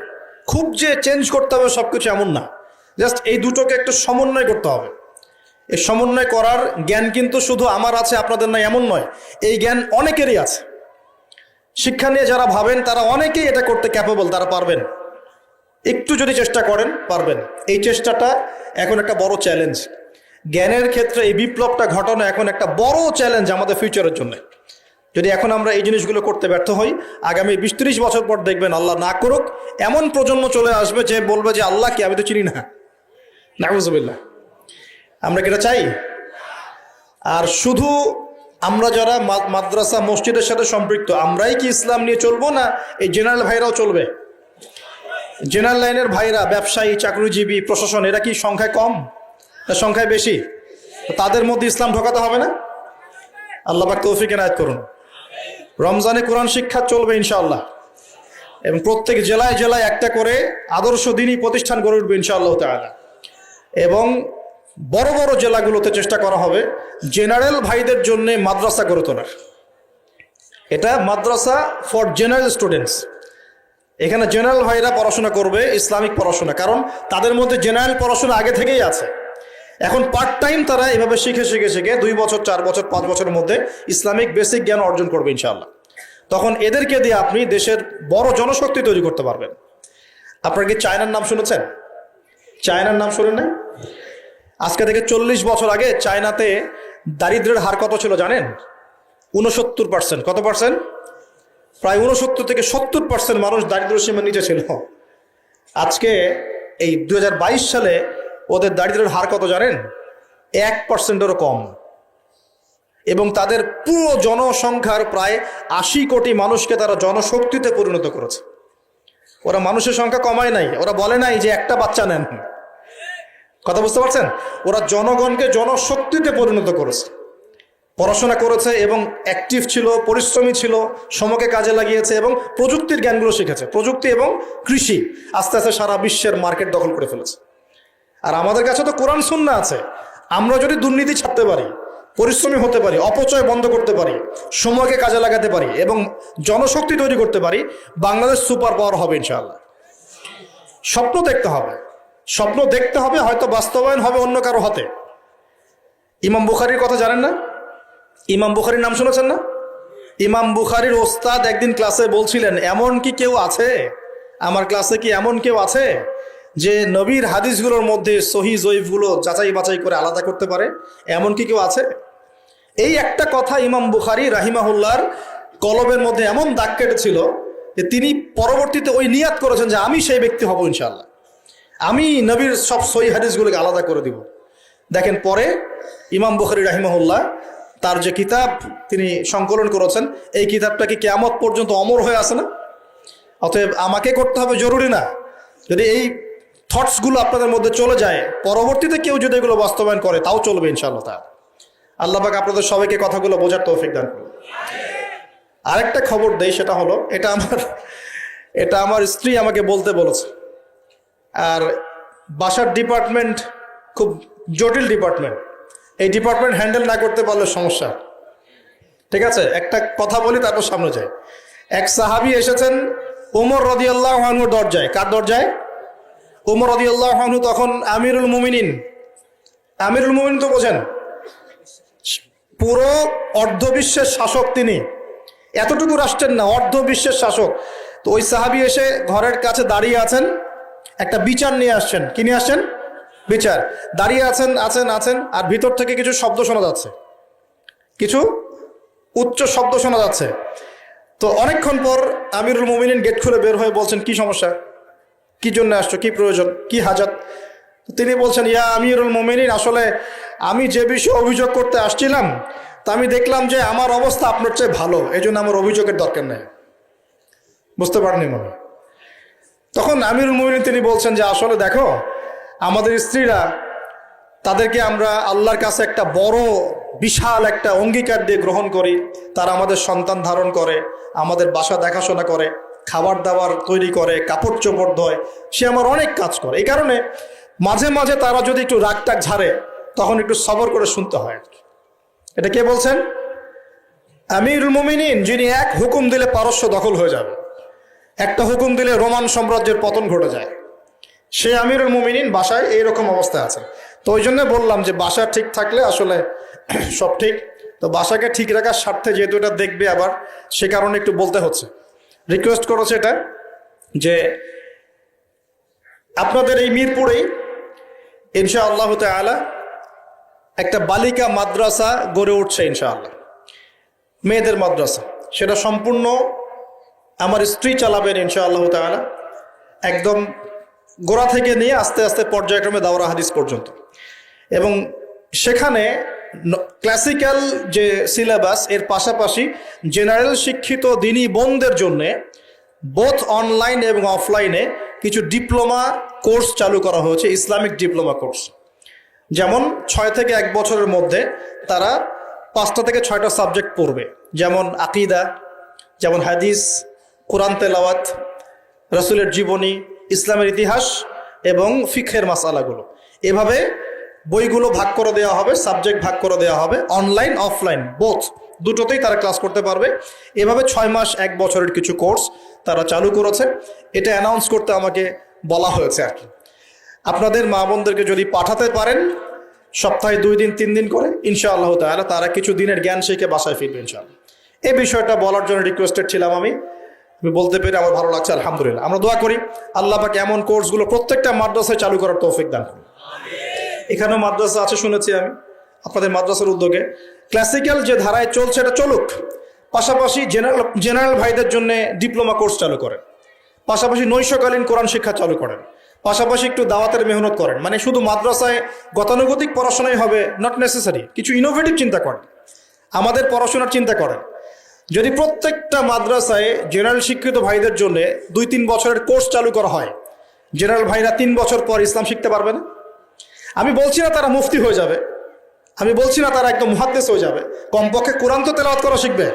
খুব যে চেঞ্জ করতে হবে সবকিছু এমন না, জাস্ট এই দুটোকে একটু সমন্বয় করতে হবে। এই সমন্বয় করার জ্ঞান কিন্তু শুধু আমার আছে আপনাদের নাই এমন নয়, এই জ্ঞান অনেকেরই আছে। শিক্ষা নিয়ে যারা ভাবেন তারা অনেকেই এটা করতে ক্যাপেবল, তারা পারবেন। একটু যদি চেষ্টা করেন পারবেন। এই চেষ্টাটা এখন একটা বড় চ্যালেঞ্জ। জ্ঞানের ক্ষেত্রে এই বিপ্লবটা ঘটানো এখন একটা বড় চ্যালেঞ্জ আমাদের ফিউচারের জন্য। যদি এখন আমরা এই জিনিসগুলো করতে ব্যর্থ হই, আগামী 20-30 বছর পর দেখবেন, আল্লাহ না করুক, এমন প্রজন্ম চলে আসবে যে বলবে যে আল্লাহ কি, আমি তো চিনি না। নাউযুবিল্লাহ। আমরা কি এটা চাই? আর শুধু আমরা যারা মাদ্রাসা মসজিদের সাথে সম্পৃক্ত, আমরাই কি ইসলাম নিয়ে চলবো, না এই জেনারেল ভাইরাও চলবে? জেনারেল লাইনের ভাইরা, ব্যবসায়ী, চাকরিজীবী, প্রশাসন, এরা কি সংখ্যায় কম না সংখ্যায় বেশি? তাদের মধ্যে ইসলাম ঢোকাতে হবে না? আল্লাহ পাক তৌফিক এনায়েত করুন। রমজানে কোরআন শিক্ষা চলবে ইনশাআল্লাহ, এবং প্রত্যেক জেলায় জেলায় একটা করে আদর্শ দ্বীনি প্রতিষ্ঠান গড়ে উঠবে ইনশাআল্লাহ তাআলা। এবং বড় বড় জেলাগুলোতে চেষ্টা করা হবে জেনারেল ভাইদের জন্য মাদ্রাসা গড়ে তোলার। এটা মাদ্রাসা ফর জেনারেল স্টুডেন্টস। এখানে জেনারেল ভাইরা পড়াশোনা করবে ইসলামিক পড়াশোনা, কারণ তাদের মধ্যে জেনারেল পড়াশোনা আগে থেকেই আছে। এখন পার্ট টাইম তারা এভাবে শিখে 2 বছর, 4 বছর, 5 বছরের মধ্যে ইসলামিক বেসিক জ্ঞান অর্জন করবে ইনশাআল্লাহ। তখন এদেরকে দিয়ে আপনি দেশের বড় জনশক্তি তৈরি করতে পারবেন। আপনারা কি চায়নার নাম শুনেছেন? চায়নার নাম শুনেন নাই? আজকে থেকে 40 বছর আগে চায়নাতে দারিদ্র্যের হার কত ছিল জানেন? 69%। কত পার্সেন্ট? প্রায় 69 থেকে 70% মানুষ দারিদ্র্য সীমার নিচে ছিল। আজকে এই 2022 সালে ওদের দারিদ্র্যের হার কত জানেন? 1%-এরও কম। এবং তাদের পুরো জনসংখ্যার প্রায় 80 কোটি মানুষকে তারা জনশক্তিতে পরিণত করেছে। ওরা মানুষের সংখ্যা কমায় নাই, ওরা বলে নাই যে একটা বাচ্চা নেন। কথা বুঝতে পারছেন? ওরা জনগণকে জনশক্তিতে পরিণত করেছে। পড়াশোনা করেছে এবং অ্যাক্টিভ ছিল, পরিশ্রমী ছিল, সময়কে কাজে লাগিয়েছে এবং প্রযুক্তির জ্ঞানগুলো শিখেছে। প্রযুক্তি এবং কৃষি আস্তে আস্তে সারা বিশ্বের মার্কেট দখল করে ফেলেছে। আর আমাদের কাছে তো কোরআন সুন্নাহ আছে। আমরা যদি দুর্নীতি ছাড়তে পারি, পরিশ্রমী হতে পারি, অপচয় বন্ধ করতে পারি, সময়কে কাজে লাগাতে পারি এবং জনশক্তি তৈরি করতে পারি, বাংলাদেশ সুপার পাওয়ার হবে ইনশাআল্লাহ। স্বপ্ন দেখতে হবে, স্বপ্ন দেখতে হবে, হয়তো বাস্তবায়ন হবে অন্য কারো হাতে। ইমাম বুখারীর কথা জানেন না? ইমাম বুখারীর নাম শুনেছেন না? ইমাম বুখারীর ওস্তাদ একদিন ক্লাসে বলছিলেন, এমন কি কেউ আছে, আমার ক্লাসে কি এমন কেউ আছে যে নবীর হাদিসগুলোর মধ্যে সহি জয়ীফগুলো যাচাই বাছাই করে আলাদা করতে পারে? এমন কি কেউ আছে? এই একটা কথা ইমাম বুখারী রাহিমাহুল্লাহর কলবের মধ্যে এমন দাগ কেটেছিল যে তিনি পরবর্তীতে ওই নিয়াত করেছেন যে আমি সেই ব্যক্তি হব ইনশাআল্লাহ। আমি নবীর সব সহিহ হাদিসগুলোকে আলাদা করে দিব। দেখেন পরে ইমাম বুখারী রাহিমাহুল্লাহ তার যে কিতাব তিনি সংকলন করেছেন, এই কিতাবটা কি কিয়ামত পর্যন্ত অমর হয়ে আছে না? অতএব আমাকে করতে হবে জরুরি না। যদি এই থটসগুলো আপনাদের মধ্যে চলে যায়, পরবর্তীতে কেউ যদি এগুলো বাস্তবায়ন করে তাও চলবে ইনশাআল্লাহ তাআলা। আল্লাহ পাক আপনাদের সবাইকে কথাগুলো বোঝার তৌফিক দান করুন। আরেকটা খবর দেই, সেটা হলো এটা আমার স্ত্রী আমাকে বলতে বলেছে। আর বাসার ডিপার্টমেন্ট খুব জটিল ডিপার্টমেন্ট, এই ডিপার্টমেন্ট হ্যান্ডেল না করতে পারলে সমস্যা। ঠিক আছে, একটা কথা বলি তারপর সামনে যাই। এক সাহাবী এসেছেন ওমর রাদিয়াল্লাহু আনহুর দরজায়। কার দরজায়? ওমর রাদিয়াল্লাহু আনহু তখন আমিরুল মুমিনিন। আমিরুল মুমিনিন তো বোঝেন, পুরো অর্ধবিশ্বের শাসক তিনি। এতটুকু রাষ্ট্রের না, অর্ধবিশ্বের শাসক। তো ওই সাহাবী এসে ঘরের কাছে দাঁড়িয়ে আছেন, একটা বিচার নিয়ে আসছেন। কি নিয়ে আসছেন? বিচার। দাঁড়িয়ে আছেন আছেন আছেন আর ভিতর থেকে কিছু শব্দ শোনা যাচ্ছে, কিছু উচ্চ শব্দ শোনা যাচ্ছে। তো অনেকক্ষণ পর আমিরুল মুমিনিন গেট খুলে বের হয়ে বলছেন, কি সমস্যা, কি জন্য আসছো, কি প্রয়োজন, কি হাজাত? তিনি বলছেন, ইয়া আমিরুল মুমিনিন, আসলে আমি যে বিষয়ে অভিযোগ করতে আসছিলাম তা আমি দেখলাম যে আমার অবস্থা আপনার চেয়ে ভালো, এই জন্য আমার অভিযোগের দরকার নেই। বুঝতে পারেননি মনে? তখন আমিরুল মুমিনিন তিনি বলছেন যে আসলে দেখো, আমাদের স্ত্রীরা, তাদেরকে আমরা আল্লাহর কাছে একটা বড় বিশাল একটা অঙ্গীকার দিয়ে গ্রহণ করি। তারা আমাদের সন্তান ধারণ করে, আমাদের বাসা দেখাশোনা করে, খাবার দাবার তৈরি করে, কাপড় চোপড় ধোয়, সে আমার অনেক কাজ করে। এই কারণে মাঝে মাঝে তারা যদি একটু রাগ টাগ ঝাড়ে তখন একটু সবর করে শুনতে হয়। এটা কে বলছেন? আমিরুল মুমিনিন, যিনি এক হুকুম দিলে পারস্য দখল হয়ে যাবে, একটা হুকুম দিলে রোমান সাম্রাজ্যের পতন ঘটে যায়, সে আমিরুল মুমিনিন বাসায় এইরকম অবস্থায় আছে। তো ওই জন্য বললাম যে বাসা ঠিক থাকলে আসলে সব ঠিক। তো বাসাকে ঠিক রাখার স্বার্থে যেহেতু এটা দেখবে আবার, সে কারণে একটু বলতে হচ্ছে। রিকোয়েস্ট করেছে এটা যে আপনাদের এই মিরপুরেই ইনশাআল্লাহ তাআলা একটা বালিকা মাদ্রাসা গড়ে উঠছে ইনশাআল্লাহ, মেয়েদের মাদ্রাসা। সেটা সম্পূর্ণ আমার স্ত্রী চালাবেন ইনশাআল্লাহ তাআলা, একদম গোড়া থেকে নিয়ে আস্তে আস্তে পর্যায়ক্রমে দাওরা হাদিস পর্যন্ত। এবং সেখানে ক্লাসিক্যাল যে সিলেবাস, এর পাশাপাশি জেনারেল শিক্ষিত দিনী বোনদের জন্যে বোথ অনলাইন এবং অফলাইনে কিছু ডিপ্লোমা কোর্স চালু করা হয়েছে, ইসলামিক ডিপ্লোমা কোর্স। যেমন 6 থেকে 1 বছরের মধ্যে তারা 5টা থেকে 6টা সাবজেক্ট পড়বে, যেমন আকিদা, যেমন হাদিস, কোরআন তেলাওয়াত, রাসূলের জীবনী, ইসলামের ইতিহাস এবং ফিকহের মাসালাগুলো। এভাবে বইগুলো ভাগ করে দেওয়া হবে, সাবজেক্ট ভাগ করে দেওয়া হবে, অনলাইন অফলাইন বোথ দুটোতেই তারা ক্লাস করতে পারবে। এভাবে 6 মাস 1 বছরের কিছু কোর্স তারা চালু করেছে। এটা অ্যানাউন্স করতে আমাকে বলা হয়েছে আর কি। আপনাদের মা বোনদেরকে যদি পাঠাতে পারেন সপ্তাহে 2 দিন 3 দিন করে, ইনশাআল্লাহ তাআলা তারা কিছু দিনের জ্ঞান শিখে বাসায় ফিরবে ইনশাআল্লাহ। এই বিষয়টা বলার জন্য রিকোয়েস্টেড ছিলাম আমি বলতে পেরে আমার ভালো লাগছে, আলহামদুলিল্লাহ। আমরা দোয়া করি আল্লাহ পাক এমন কোর্সগুলো প্রত্যেকটা মাদ্রাসায় চালু করার তৌফিক দান করুন। এখানেও মাদ্রাসা আছে শুনেছি আমি, আপনাদের মাদ্রাসার উদ্যোগে ক্লাসিক্যাল যে ধারায় চলছে এটা চলুক, পাশাপাশি জেনারেল ভাইদের জন্য ডিপ্লোমা কোর্স চালু করেন, পাশাপাশি নৈশকালীন কোরআন শিক্ষা চালু করেন, পাশাপাশি একটু দাওয়াতের মেহনত করেন। মানে শুধু মাদ্রাসায় গতানুগতিক পড়াশোনাই হবে, নট নেসেসারি, কিছু ইনোভেটিভ চিন্তা করেন, আমাদের পড়াশোনার চিন্তা করেন। যদি প্রত্যেকটা মাদ্রাসায় জেনারেল শিক্ষিত ভাইদের জন্য 2-3 বছরের কোর্স চালু করা হয়, জেনারেল ভাইরা 3 বছর পর ইসলাম শিখতে পারবে না? আমি বলছি না তারা মুফতি হয়ে যাবে, আমি বলছি না তারা একদম মুহাদ্দিস হয়ে যাবে, কমপক্ষে কোরআন তো তেলাওয়াত করা শিখবে,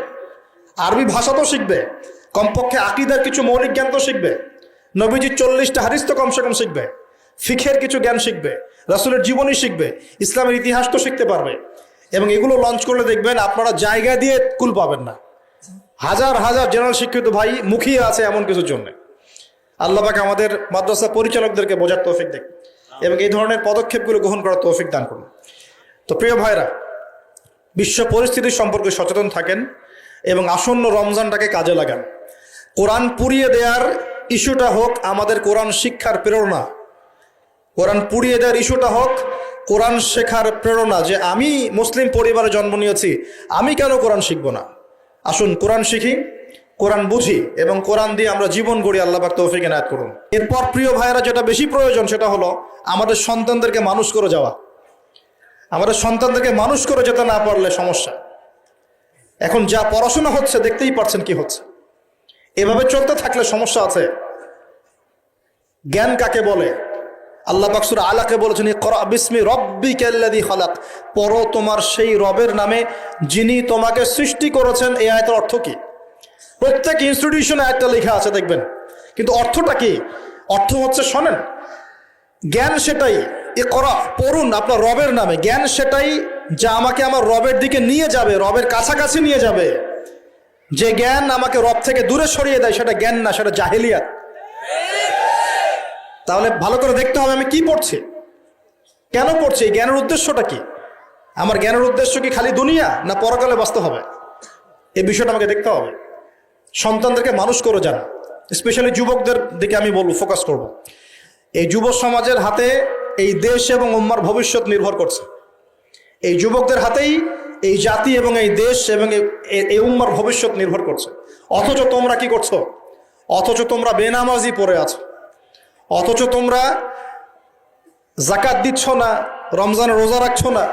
আরবি ভাষা তো শিখবে, কমপক্ষে আকীদার কিছু মৌলিক জ্ঞান তো শিখবে, নবীজির 40টা হাদিস তো কমসে কম শিখবে, ফিকহের কিছু জ্ঞান শিখবে, রাসূলের জীবনী শিখবে, ইসলামের ইতিহাস তো শিখতে পারবে। এবং এগুলো লঞ্চ করলে দেখবেন আপনারা জায়গা দিয়ে কুল পাবেন না। হাজার হাজার জেনারেল শিক্ষিত ভাই মুখিয়ে আছে এমন কিছুর জন্য। আল্লাহ পাক আমাদের মাদ্রাসা পরিচালকদেরকে বোঝার তৌফিক দেন এবং এই ধরনের পদক্ষেপগুলো গ্রহণ করার তৌফিক দান করুন। তো প্রিয় ভাইরা, বিশ্ব পরিস্থিতি সম্পর্কে সচেতন থাকেন এবং আসন্ন রমজানটাকে কাজে লাগান। কোরআন পুড়িয়ে দেওয়ার ইস্যুটা হোক আমাদের কোরআন শিক্ষার প্রেরণা, কোরআন পুড়িয়ে দেওয়ার ইস্যুটা হোক কোরআন শেখার প্রেরণা, যে আমি মুসলিম পরিবারে জন্ম নিয়েছি, আমি কেন কোরআন শিখব না? আসুন কোরআন শিখি, কোরআন বুঝি এবং কোরআন দিয়ে আমরা জীবন গড়ি। আল্লাহ পাক তৌফিক এনায়েত করুন। এরপর প্রিয় ভাইয়েরা, যেটা বেশি প্রয়োজন সেটা হলো আমাদের সন্তানদেরকে মানুষ করে যাওয়া। আমাদের সন্তানদেরকে মানুষ করে যেতে না পারলে সমস্যা। এখন যা পড়াশোনা হচ্ছে দেখতেই পাচ্ছেন কি হচ্ছে। এভাবে চলতে থাকলে সমস্যা আছে। জ্ঞান কাকে বলে? আল্লাহ পাক সূরা আলাকে বলেছেন, ইকরা বিসমি রাব্বিকাল্লাযী খালাক, পড়ো তোমার সেই রবের নামে যিনি তোমাকে সৃষ্টি করেছেন। এই আয়াতের অর্থ কি? প্রত্যেক ইনস্টিটিউশনে আয়াতটা লেখা আছে দেখবেন, কিন্তু অর্থটা কি? অর্থ হচ্ছে, শোনেন, জ্ঞান সেটাই, ইকরা পড়ুন আপনার রবের নামে। জ্ঞান সেটাই যা আমাকে আমার রবের দিকে নিয়ে যাবে, রবের কাছাকাছি নিয়ে যাবে। যে জ্ঞান আমাকে রব থেকে দূরে সরিয়ে দেয় সেটা জ্ঞান না, সেটা জাহেলিয়াত। তাহলে ভালো করে দেখতে হবে আমি কি পড়ছি, কেন পড়ছি, এই জ্ঞানের উদ্দেশ্যটা কি? আমার জ্ঞানের উদ্দেশ্য কি খালি দুনিয়া, না পরকালে বাঁচতে হবে? এই বিষয়টা আমাকে দেখতে হবে। সন্তানদেরকে মানুষ করে যান, স্পেশালি যুবকদের দিকে আমি বলবো, ফোকাস করব। এই যুব সমাজের হাতে এই দেশ এবং উম্মার ভবিষ্যৎ নির্ভর করছে। এই যুবকদের হাতেই এই জাতি এবং এই দেশ এবং এই উম্মার ভবিষ্যৎ নির্ভর করছে। অথচ তোমরা কি করছো? অথচ তোমরা বেনামাজি পড়ে আছো। অথচ তোমরা যাকাত দিচ্ছ না, রমজানের রোজা রাখছো না,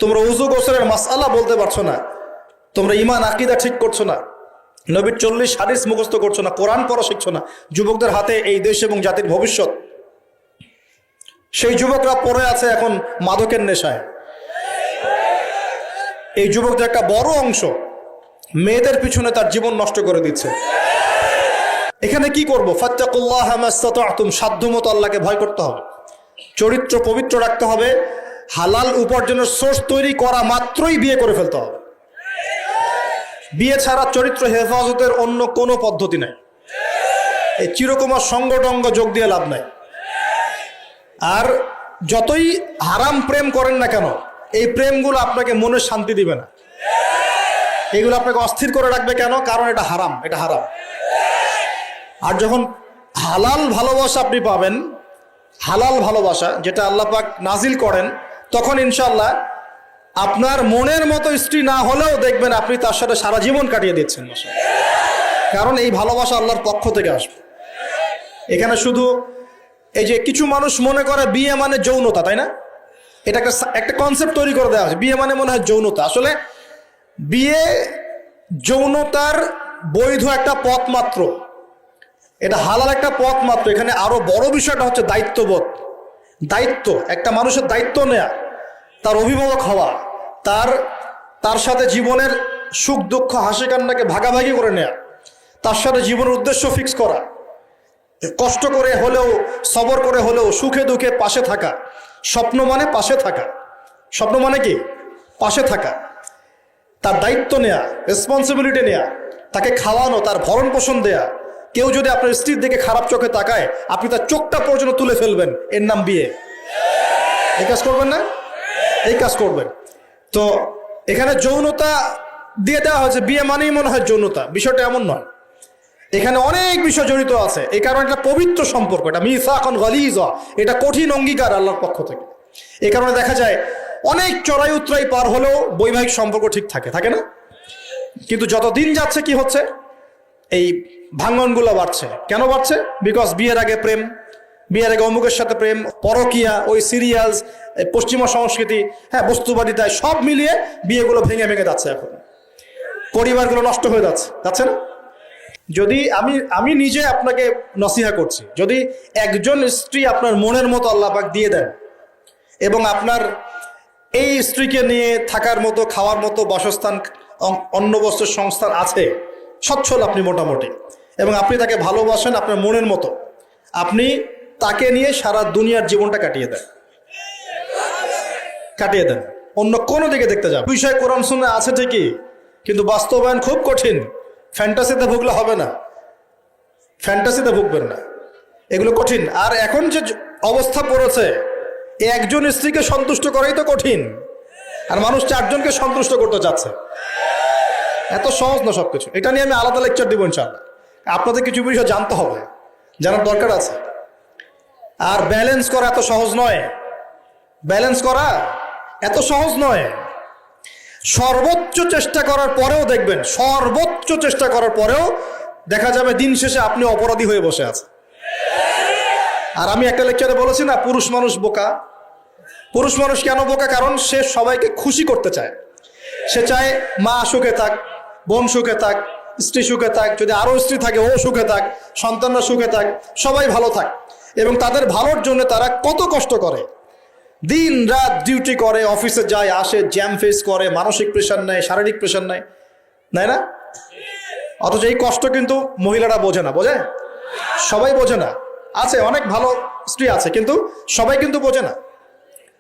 তোমরা উযু গোসলের মাসআলা বলতে পারছো না, তোমরা ঈমান আকীদা ঠিক করছো না, নবীর 40 হাদিস মুখস্থ করছো না, কোরআন পড়া শিখছো না। যুবকদের হাতে এই দেশ এবং জাতির ভবিষ্যৎ। সেই যুবকরা পড়ে আছে এখন মাদকের নেশায়। এই যুবকদের একটা বড় অংশ মেয়েদের পিছনে তার জীবন নষ্ট করে দিচ্ছে। এখানে কি করব? ফাত্তাকুল্লাহ মাসতাতা'তুম, সাধ্যমতো আল্লাহকে ভয় করতে হবে, চরিত্র পবিত্র রাখতে হবে, হালাল উপার্জনের সোর্স তৈরি করা মাত্রই বিয়ে করে ফেলতে হবে। বিয়ে ছাড়া চরিত্র হেফাজতের অন্য কোনো পদ্ধতি নাই। এই চিরকুমার সঙ্গটঙ্গ যোগ দিয়ে লাভ নাই। আর যতই হারাম প্রেম করেন না কেন, এই প্রেমগুলো আপনাকে মনে শান্তি দিবে না। এগুলো আপনাকে অস্থির করে রাখবে। কেন? কারণ এটা হারাম, এটা হারাম। আর যখন হালাল ভালোবাসা আপনি পাবেন, হালাল ভালোবাসা যেটা আল্লাহ পাক নাজিল করেন, তখন ইনশাআল্লাহ আপনার মনের মতো স্ত্রী না হলেও দেখবেন আপনি তার সাথে সারা জীবন কাটিয়ে দিচ্ছেন। কারণ এই ভালোবাসা আল্লাহর পক্ষ থেকে আসবে। এখানে শুধু এই যে কিছু মানুষ মনে করে বিয়ে মানে যৌনতা, তাই না? এটা একটা কনসেপ্ট তৈরি করে দেওয়া হয়েছে, বিয়ে মানে মনে হয় যৌনতা। আসলে বিয়ে যৌনতার বৈধ একটা পথ মাত্র, এটা হালাল একটা পথ মাত্র। এখানে আরো বড় বিষয়টা হচ্ছে দায়িত্ববোধ। দায়িত্ব, একটা মানুষের দায়িত্ব নেয়া, তার অভিভাবক হওয়া, তার সাথে জীবনের সুখ দুঃখ হাসি কান্নাকে ভাগাভাগি করে নেয়া, তার সাথে জীবনের উদ্দেশ্য ফিক্স করা, কষ্ট করে হলেও সবর করে হলেও সুখে দুঃখে পাশে থাকা। স্বপ্ন মানে পাশে থাকা। স্বপ্ন মানে কি? পাশে থাকা। তার দায়িত্ব নেয়া, রেসপন্সিবিলিটি নেয়া, তাকে খাওয়ানো, তার ভরণ পোষণ দেয়া। কেউ যদি আপনার স্ত্রীর দিকে খারাপ চোখে তাকায়, আপনি তার চোখটা পর্যন্ত তুলে ফেলবেন, এর নাম বিয়ে। এই কাজ করবেন না? এই কাজ করবেন। তো এখানে যৌনতা দিয়ে দেওয়া হয়েছে, বিয়ে মানেই মনে হয় যৌনতা। বিষয়টা এমন নয়, এখানে অনেক বিষয় জড়িত আছে। এই কারণে এটা পবিত্র সম্পর্ক, এটা মিসাকুন গালিযা, এটা কঠিন অঙ্গীকার আল্লাহর পক্ষ থেকে। এই কারণে দেখা যায় অনেক চড়াই উতরাই পার হলেও বৈবাহিক সম্পর্ক ঠিক থাকে না? কিন্তু যত দিন যাচ্ছে কি হচ্ছে? এই ভাঙনগুলো বাড়ছে। কেন বাড়ছে? বিকজ বিয়ের আগে প্রেম, বিয়ের আগে অমুকের সাথে প্রেম, পরকিয়া, ওই সিরিয়ালস, পশ্চিমা সংস্কৃতি, হ্যাঁ, বস্তুবাদিতায় সব মিলিয়ে বিয়েগুলো ভেঙে ভেঙে যাচ্ছে। এখন পরিবারগুলো নষ্ট হয়ে যাচ্ছে না? যদি আমি নিজে আপনাকে নসিহা করছি, যদি একজন স্ত্রী আপনার মনের মতো আল্লাহ পাক দিয়ে দেন এবং আপনার এই স্ত্রীকে নিয়ে থাকার মতো, খাওয়ার মতো বাসস্থান, অন্য বস্তুর সংস্থান আছে, সচ্ছল আপনি মোটামুটি, এবং আপনি তাকে ভালোবাসেন আপনার মনের মতো, আপনি তাকে নিয়ে সারা দুনিয়ার জীবনটা কাটিয়ে দেন, অন্য কোনো দিকে দেখতে যান। বিষয় কোরআন সুন্নাহ আছে ঠিকই, কিন্তু বাস্তবায়ন খুব কঠিন। ফ্যান্টাসিতে ভুগলে হবে না, ফ্যান্টাসিতে ভুগবেন না, এগুলো কঠিন। আর এখন যে অবস্থা পড়েছে, একজন স্ত্রীকে সন্তুষ্ট করাই তো কঠিন, আর মানুষ 4 জনকে সন্তুষ্ট করতে চাচ্ছে। এত সহজ না সবকিছু। এটা নিয়ে আমি আলাদা লেকচার দিব ইনশাআল্লাহ। আপনাদের কিছু বিষয় জানতে হবে, জানার দরকার আছে। আর ব্যালেন্স করা এত সহজ নয়, ব্যালেন্স করা এত সহজ নয়। সর্বোচ্চ চেষ্টা করার পরেও দেখবেন, সর্বোচ্চ চেষ্টা করার পরেও দেখা যাবে দিন শেষে আপনি অপরাধী হয়ে বসে আছেন। আর আমি একটা লেকচারে বলেছি না, পুরুষ মানুষ বোকা। পুরুষ মানুষ কেন বোকা? কারণ সে সবাইকে খুশি করতে চায়। সে চায় মা সুখে থাক, বোন সুখে থাক, স্ত্রী সুখে থাক, যদি আরো স্ত্রী থাকে ও সুখে থাক, সন্তানরা সুখে থাক, সবাই ভালো থাক। এবং তাদের ভালোর জন্য তারা কত কষ্ট করে, দিন রাত ডিউটি করে, অফিসে যায় আসে, জ্যাম ফেস করে, মানসিক প্রেশার নেয়, শারীরিক প্রেশার নেয়, তাই না? অথচ এই কষ্ট কিন্তু মহিলারা বোঝে না। বোঝে? সবাই বোঝে না। আছে অনেক ভালো স্ত্রী আছে, কিন্তু সবাই কিন্তু বোঝে না।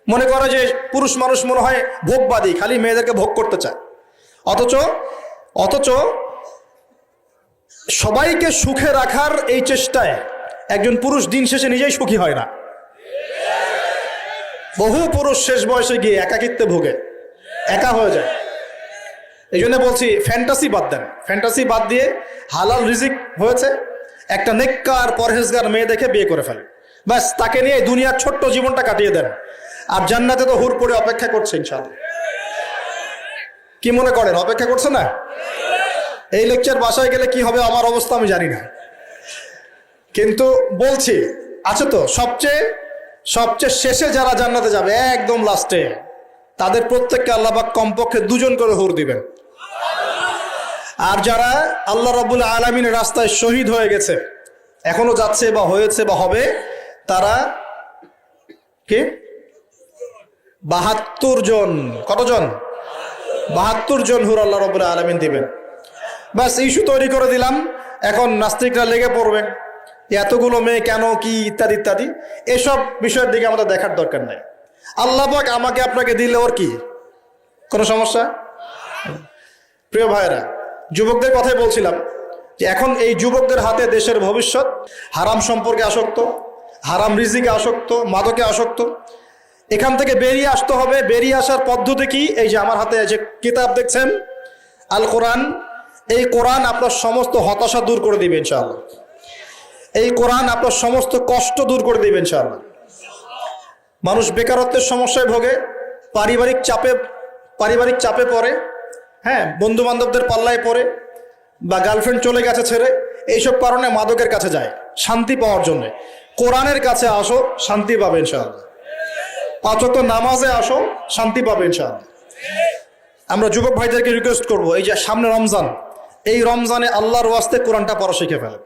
মনে করে যে পুরুষ মানুষ মনে হয় ভোগবাদী, খালি মেয়েদেরকে ভোগ করতে চায়। অথচ সবাইকে সুখে রাখার এই চেষ্টায় একজন পুরুষ দিন শেষে নিজেই সুখী হয় না। বহু পুরুষ শেষ বয়সে গিয়ে একাকিত্বে ভোগে, একা হয়ে যায়। এই জন্য বলছি, ফ্যান্টাসি বাদ দেন। ফ্যান্টাসি বাদ দিয়ে হালাল রিজিক হয়েছে, একটা নেককার পরহেজগার মেয়ে দেখে বিয়ে করে ফেলেন, ব্যাস তাকে নিয়ে দুনিয়ার ছোট্ট জীবনটা কাটিয়ে দেন। আর জান্নাতে তো হুর পড়ে অপেক্ষা করছে ইনশাআল্লাহ। কি মনে করেন অপেক্ষা করছে না? এই লেকচার বাসায় গেলে কি হবে আমার অবস্থা আমি জানি না, কিন্তু বলছি আছে তো সবচেয়ে শেষে যারা জান্নাতে যাবে, একদম লাস্টে, তাদের প্রত্যেককে আল্লাহ পাক কমপক্ষে 2 জন করে হুর দিবেন। আর যারা আল্লাহ রাব্বুল আলামিনের রাস্তায় শহীদ হয়ে গেছে, এখনো যাচ্ছে বা হয়েছে বা হবে, তারা কে 72 জন। কতজন? 72 জন হুর আল্লাহ রাব্বুল আলামিন দিবেন। ব্যাস ইস্যু তৈরি করে দিলাম, এখন নাস্তিকরা লেগে পড়বে, এতগুলো মেয়ে কেন, কি ইত্যাদি ইত্যাদি। এসব বিষয়ের দিকে আমাদের দেখার দরকার নাই। আল্লাহ পাক আমাকে আপনাকে দিলে ওর কি কোনো সমস্যা? প্রিয় ভাইয়েরা, যুবকদের কথাই বলছিলাম যে এখন এই যুবকদের হাতে দেশের ভবিষ্যৎ। হারাম সম্পর্কে আসক্ত, হারাম রিজিকে আসক্ত, মাদকে আসক্ত। এখান থেকে বেরিয়ে আসতে হবে। বেরিয়ে আসার পদ্ধতি কি? এই যে আমার হাতে যে কিতাব দেখছেন, আল কোরআন, এই কোরআন আপনার সমস্ত হতাশা দূর করে দিবে ইনশাআল্লাহ। এই কোরআন আপনার সমস্ত কষ্ট দূর করে দিবে ইনশাআল্লাহ। মানুষ বেকারত্বের সমস্যায় ভোগে, পারিবারিক চাপে পড়ে, হ্যাঁ, বন্ধু বান্ধবদের পাল্লায় পড়ে, বা গার্লফ্রেন্ড চলে গেছে ছেড়ে, এইসব কারণে মাদকের কাছে যায় শান্তি পাওয়ার জন্য। কোরআনের কাছে আসো, শান্তি পাবে ইনশাআল্লাহ। 5 ওয়াক্ত নামাজে আসো, শান্তি পাবে ইনশাআল্লাহ। আমরা যুবক ভাইদেরকে রিকোয়েস্ট করব, এই যে সামনে রমজান, এই রমজানে আল্লাহর ওয়াস্তে কোরআনটা পড়া শিখে ফেলে।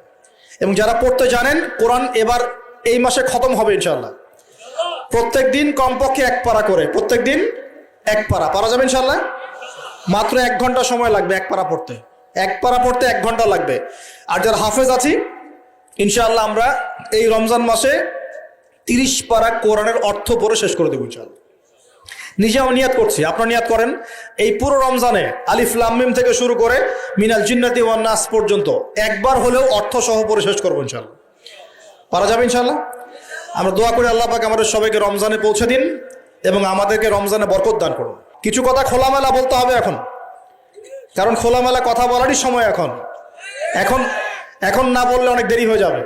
এবং যারা পড়তে জানেন, কোরআন এবার এই মাসে খতম হবে ইনশাআল্লাহ। প্রত্যেক দিন কমপক্ষে 1 পারা করে, প্রত্যেক দিন 1 পারা পারা যাবে ইনশাআল্লাহ। মাত্র 1 ঘন্টা সময় লাগবে 1 পারা পড়তে। 1 পারা পড়তে 1 ঘন্টা লাগবে। আর যারা হাফেজ আছি, ইনশাআল্লাহ আমরা এই রমজান মাসে 30 পারা কোরআনের অর্থ পড়ে শেষ করে দেবো ইনশাআল্লাহ। নিজেও নিয়াত করছি, আপনারা নিয়াত করেন। এই পুরো রমজানে আলিফ লাম মিম থেকে শুরু করে মিনাল জিন্নাতি ওয়ান নাস পর্যন্ত একবার হলেও অর্থ সহ পড়ে শেষ করবো ইনশাআল্লাহ। পারা যাবে ইনশাআল্লাহ। আমরা দোয়া করি আল্লাহ পাক আমাদের সবাইকে রমজানে পৌঁছে দিন এবং আমাদেরকে রমজানে বরকত দান করুন। কিছু কথা খোলামেলা বলতে হবে এখন, কারণ খোলামেলা কথা বলারই সময় এখন না বললে অনেক দেরি হয়ে যাবে।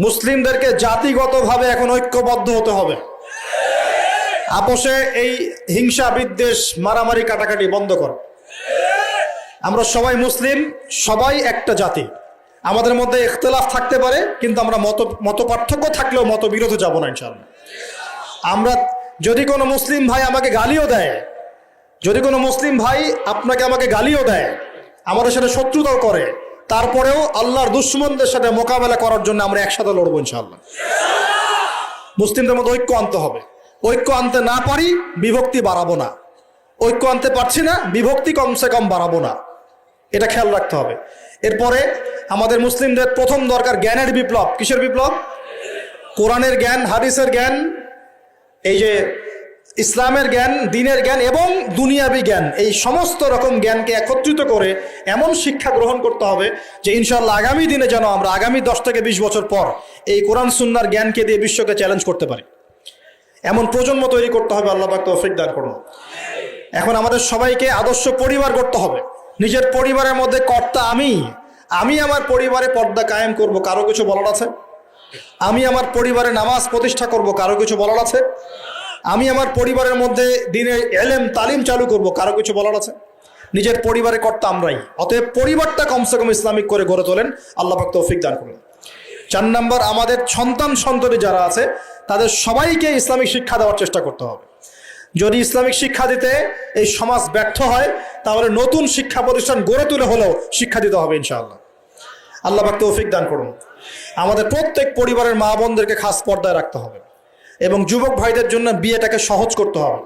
মুসলিমদেরকে জাতিগতভাবে এখন ঐক্যবদ্ধ হতে হবে। আপোষে এই হিংসা, বিদ্বেষ, মারামারি, কাটাকাটি বন্ধ কর। আমরা সবাই মুসলিম, সবাই একটা জাতি। আমাদের মধ্যে ইখতিলাফ থাকতে পারে, কিন্তু আমরা মত পার্থক্য থাকলেও মতবিরোধে যাব না ইনশাআল্লাহ। আমরা যদি কোনো মুসলিম ভাই আমাকে গালিও দেয়, যদি কোনো মুসলিম ভাই আমাকে গালিও দেয়, আমাদের সাথে শত্রুতাও করে, তারপরেও আল্লাহর দুশমনদের সাথে মোকাবেলা করার জন্য আমরা একসাথে লড়বো ইনশাআল্লাহ। মুসলিমদের মধ্যে ঐক্য আনতে হবে। ঐক্য আনতে না পারি, বিভক্তি বাড়াবো না। ঐক্য আনতে পারছি না, বিভক্তি কমসে কম বাড়াবো না, এটা খেয়াল রাখতে হবে। এরপরে আমাদের মুসলিমদের প্রথম দরকার জ্ঞানের বিপ্লব। কিসের বিপ্লব? কোরআনের জ্ঞান, হাদিসের জ্ঞান, এই যে ইসলামের জ্ঞান, দ্বীনের জ্ঞান এবং দুনিয়াবি জ্ঞান, এই সমস্ত রকম জ্ঞানকে একত্রিত করে এমন শিক্ষা গ্রহণ করতে হবে যে ইনশাআল্লাহ আগামী দিনে যেন আমরা আগামী 10 থেকে 20 বছর পর এই কোরআন সুন্নাহর জ্ঞানকে দিয়ে বিশ্বকে চ্যালেঞ্জ করতে পারি। এমন প্রজন্ম তৈরি করতে হবে। আল্লাহ পাক তৌফিক দান করুন। এখন আমাদের সবাইকে আদর্শ পরিবার করতে হবে। নিজের পরিবারের মধ্যে কর্তা আমি আমার পরিবারে পর্দা কায়েম করব, কারো কিছু বলার আছে? আমি আমার পরিবারে নামাজ প্রতিষ্ঠা করব, কারো কিছু বলার আছে? আমি আমার পরিবারের মধ্যে দ্বীনের ইলম তালিম চালু করব, কারো কিছু বলার আছে? নিজের পরিবারে কর্তা আমরাই। অতএব পরিবারটা কমসে কম ইসলামিক করে গড়ে তোলেন, আল্লাহ পাক তৌফিক দান করুন। 4 নম্বর, আমাদের সন্তান যারা আছে তাদের সবাইকে ইসলামিক শিক্ষা দেওয়ার চেষ্টা করতে হবে। যদি ইসলামিক শিক্ষা দিতে এই সমাজ ব্যর্থ হয়, তাহলে নতুন শিক্ষা প্রতিষ্ঠান গড়ে তুলে হলেও শিক্ষা দিতে হবে ইনশাআল্লাহ। আল্লাহ পাক তৌফিক দান করুন। আমাদের প্রত্যেক পরিবারের মা বোনদেরকে খাস পর্দায় রাখতে হবে এবং যুবক ভাইদের জন্য বিয়েটাকে সহজ করতে হবে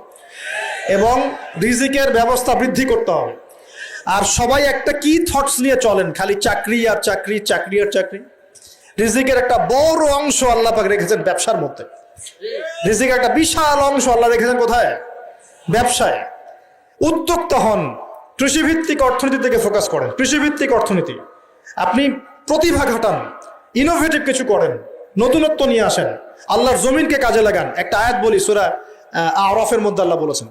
এবং রিজিকের ব্যবস্থা বৃদ্ধি করতে হবে। আর সবাই একটা কি থটস নিয়ে চলেন, খালি চাকরি আর চাকরি, চাকরি আর চাকরি। রিজিকের একটা বড় অংশ আল্লাহ পাক রেখেছেন ব্যবসার মধ্যে। রিজিকের একটা বিশাল অংশ আল্লাহ রেখেছেন কোথায়? ব্যবসায়। উদ্যোক্তা হন, কৃষিভিত্তিক অর্থনীতি থেকে ফোকাস করেন। কৃষিভিত্তিক অর্থনীতি, আপনি প্রতিভা ঘটান, ইনোভেটিভ কিছু করেন, নতুনত্ব নিয়ে আসেন, আল্লাহর জমিনকে কাজে লাগান। একটা আয়াত বলি, সূরা আরাফের মধ্যে আল্লাহ বলেছেন,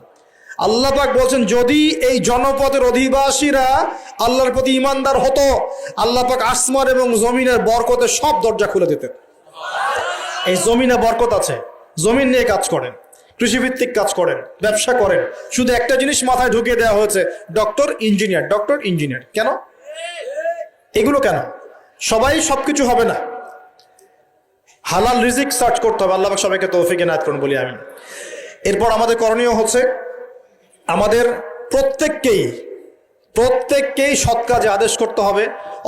আল্লাহ পাক বলছেন, যদি এই জনপদের অধিবাসীরা আল্লাহর প্রতি ইমানদার হতো, আল্লাহ পাক আসমান এবং জমিনের বরকতের সব দরজা খুলে দিতেন। এই জমিনে বরকত আছে, জমিন নিয়ে কাজ করেন, কৃষিভিত্তিক কাজ করেন, ব্যবসা করেন। শুধু একটা জিনিস মাথায় ঢুকিয়ে দেওয়া হয়েছে, ডক্টর ইঞ্জিনিয়ার, ডক্টর ইঞ্জিনিয়ার। কেন এগুলো? কেন? সবাই সবকিছু হবে না, হালাল রিজিক সার্চ করতে হবে। আল্লাহ পাক সবাইকে তৌফিক এনায়েত করুন বলি আমিন। এরপর আমাদের করণীয় হচ্ছে, আমাদের প্রত্যেককেই সৎ কাজে আদেশ করতে হবে,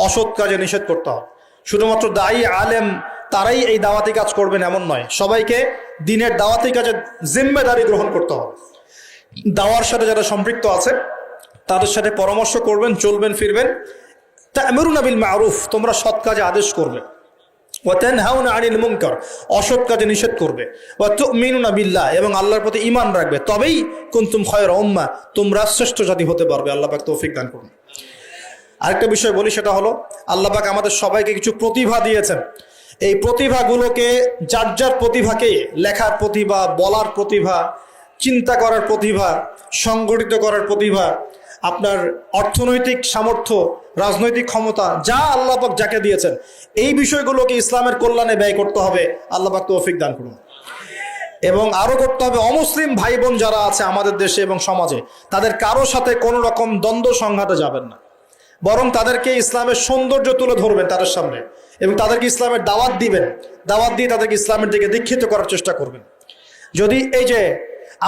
অসৎ কাজে নিষেধ করতে হবে। শুধুমাত্র দায়ী আলেম তারাই এই দাওয়াতি কাজ করবেন এমন নয়, সবাইকে দিনের দাওয়াতি কাজে জিম্মেদারি গ্রহণ করতে হবে। দাওয়ার সাথে যারা সম্পৃক্ত আছে তাদের সাথে পরামর্শ করবেন, চলবেন ফিরবেন। তা'মুরুনা বিল মা'রুফ, তোমরা সৎ কাজে আদেশ করবে। ওয়া তানহাউনা আনিল মুনকার, অসৎ কাজে নিষেধ করবে। ওয়া তু'মিনুনা বিল্লাহ, এবং আল্লাহর প্রতি ঈমান রাখবে। তবেই কুনতুম খায়রা উম্মাহ, তোমরা শ্রেষ্ঠ জাতি হতে পারবে। আল্লাহ পাক তৌফিক দান করুন। আরেকটা বিষয় বলি, সেটা হলো, আল্লাহ পাক আমাদের সবাইকে কিছু প্রতিভা দিয়েছেন। এই প্রতিভাগুলোকে, যার যার প্রতিভাকে, লেখার প্রতিভা, বলার প্রতিভা, চিন্তা করার প্রতিভা, সংগঠিত করার প্রতিভা, আপনার অর্থনৈতিক সামর্থ্য, রাজনৈতিক ক্ষমতা, যা আল্লাহ পাক যাকে দিয়েছেন, এই বিষয়গুলোকে ইসলামের কল্যাণে ব্যয় করতে হবে। আল্লাহ পাক তৌফিক দান করুন। এবং আরো করতে হবে, অমুসলিম ভাই বোন যারা আছে আমাদের দেশে এবং সমাজে, তাদের কারো সাথে কোনো রকম দ্বন্দ্ব সংঘাতে যাবেন না, বরং তাদেরকে ইসলামের সৌন্দর্য তুলে ধরবেন তাদের সামনে এবং তাদেরকে ইসলামের দাওয়াত দিবেন। দাওয়াত দিয়ে তাদেরকে ইসলামের দিকে দীক্ষিত করার চেষ্টা করবেন। যদি এই যে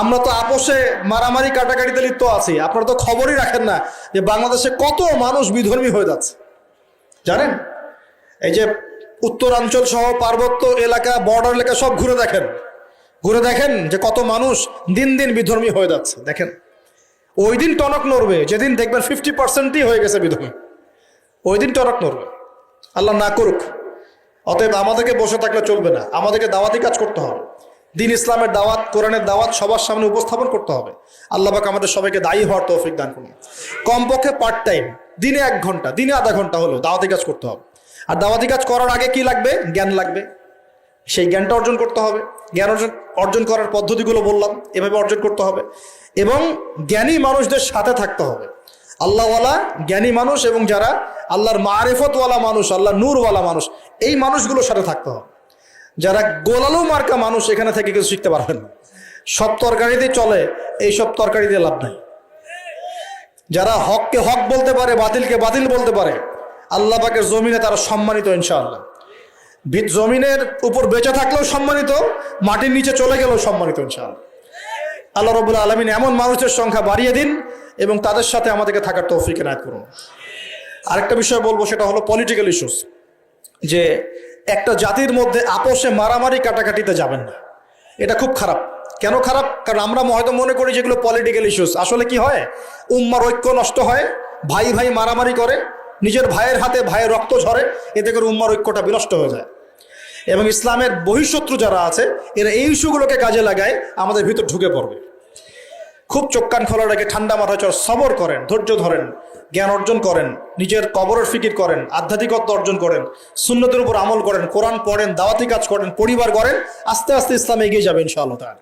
আমরা তো আপোষে মারামারি কাটাকাটিতে লিপ্ত আছি, আপনারা তো খবরই রাখেন না যে বাংলাদেশে কত মানুষ বিধর্মী হয়ে যাচ্ছে, জানেন? এই যে উত্তরাঞ্চল সহ পার্বত্য এলাকা, বর্ডার এলাকা সব ঘুরে দেখেন যে কত মানুষ দিন দিন বিধর্মী হয়ে যাচ্ছে। দেখেন, ওই দিন টনক নড়বে যেদিন দেখবেন 50%ই হয়ে গেছে বিধর্মী, ওই দিন টনক নড়বে। আল্লাহ না করুক। অতএব আমাদেরকে বসে থাকলে চলবে না, আমাদেরকে দাওয়াতি কাজ করতে হবে। দিন ইসলামের দাওয়াত, কোরআনের দাওয়াত সবার সামনে উপস্থাপন করতে হবে। আল্লাহ পাক আমাদের সবাইকে দায়ী হওয়ার তৌফিক দান করুন। কমপক্ষে পার্ট টাইম, দিনে 1 ঘন্টা, দিনে আধা ঘন্টা হলো দাওয়াতি কাজ করতে হবে। আর দাওয়াতি কাজ করার আগে কি লাগবে? জ্ঞান লাগবে। সেই জ্ঞানটা অর্জন করতে হবে। জ্ঞান অর্জন করার পদ্ধতিগুলো বললাম, এভাবে অর্জন করতে হবে। এবং জ্ঞানী মানুষদের সাথে থাকতে হবে, আল্লাহওয়ালা জ্ঞানী মানুষ এবং যারা আল্লাহর মারিফতওয়ালা মানুষ, আল্লাহর নূরওয়ালা মানুষ, এই মানুষগুলোর সাথে থাকতে হবে। যারা গোলালু মার্কা মানুষ, এখানে থেকে কিছু শিখতে পারবেন না। সব তরকারিতে চলে, এই সব তরকারি দিয়ে লাভ নাই। যারা হককে হক বলতে পারে, বাতিলকে বাতিল বলতে পারে, আল্লাহ পাকের জমিনে তারা সম্মানিত ইনশাআল্লাহ। জমিনের উপর বেঁচে থাকলেও সম্মানিত, মাটির নিচে চলে গেলেও সম্মানিত ইনশাআল্লাহ। আল্লাহ রাব্বুল আলামিন এমন মানুষের সংখ্যা বাড়িয়ে দিন এবং তাদের সাথে আমাদেরকে থাকার তৌফিক এনায়েত করুন। আরেকটা বিষয় বলবো, সেটা হলো পলিটিক্যাল ইস্যুস। যে একটা জাতির মধ্যে আপোষে মারামারি কাটাকাটিতে যাবেন না, এটা খুব খারাপ। কেন খারাপ? কারণ আমরা হয়তো মনে করি যেগুলো পলিটিক্যাল ইস্যুস, আসলে কি হয়, উম্মার ঐক্য নষ্ট হয়, ভাই ভাই মারামারি করে, নিজের ভাইয়ের হাতে ভাইয়ের রক্ত ঝরে, এতে করে উম্মার ঐক্যটা বিনষ্ট হয়ে যায়। এবং ইসলামের বহিঃশত্রু যারা আছে, এরা এই ইস্যুগুলোকে কাজে লাগায় আমাদের ভিতর ঢুকে পড়বে। খুব চোখ কান খোলা রেখে ঠান্ডা মাথায় সবর করেন, ধৈর্য ধরেন, জ্ঞান অর্জন করেন, নিজের কবরের ফিকির করেন, আধ্যাত্মিকত্ব অর্জন করেন, সুন্নতের উপর আমল করেন, কোরআন পড়েন, দাওয়াতি কাজ করেন, পরিবার গড়েন, আস্তে আস্তে ইসলামে এগিয়ে যাবে ইনশাআল্লাহ তাআলা।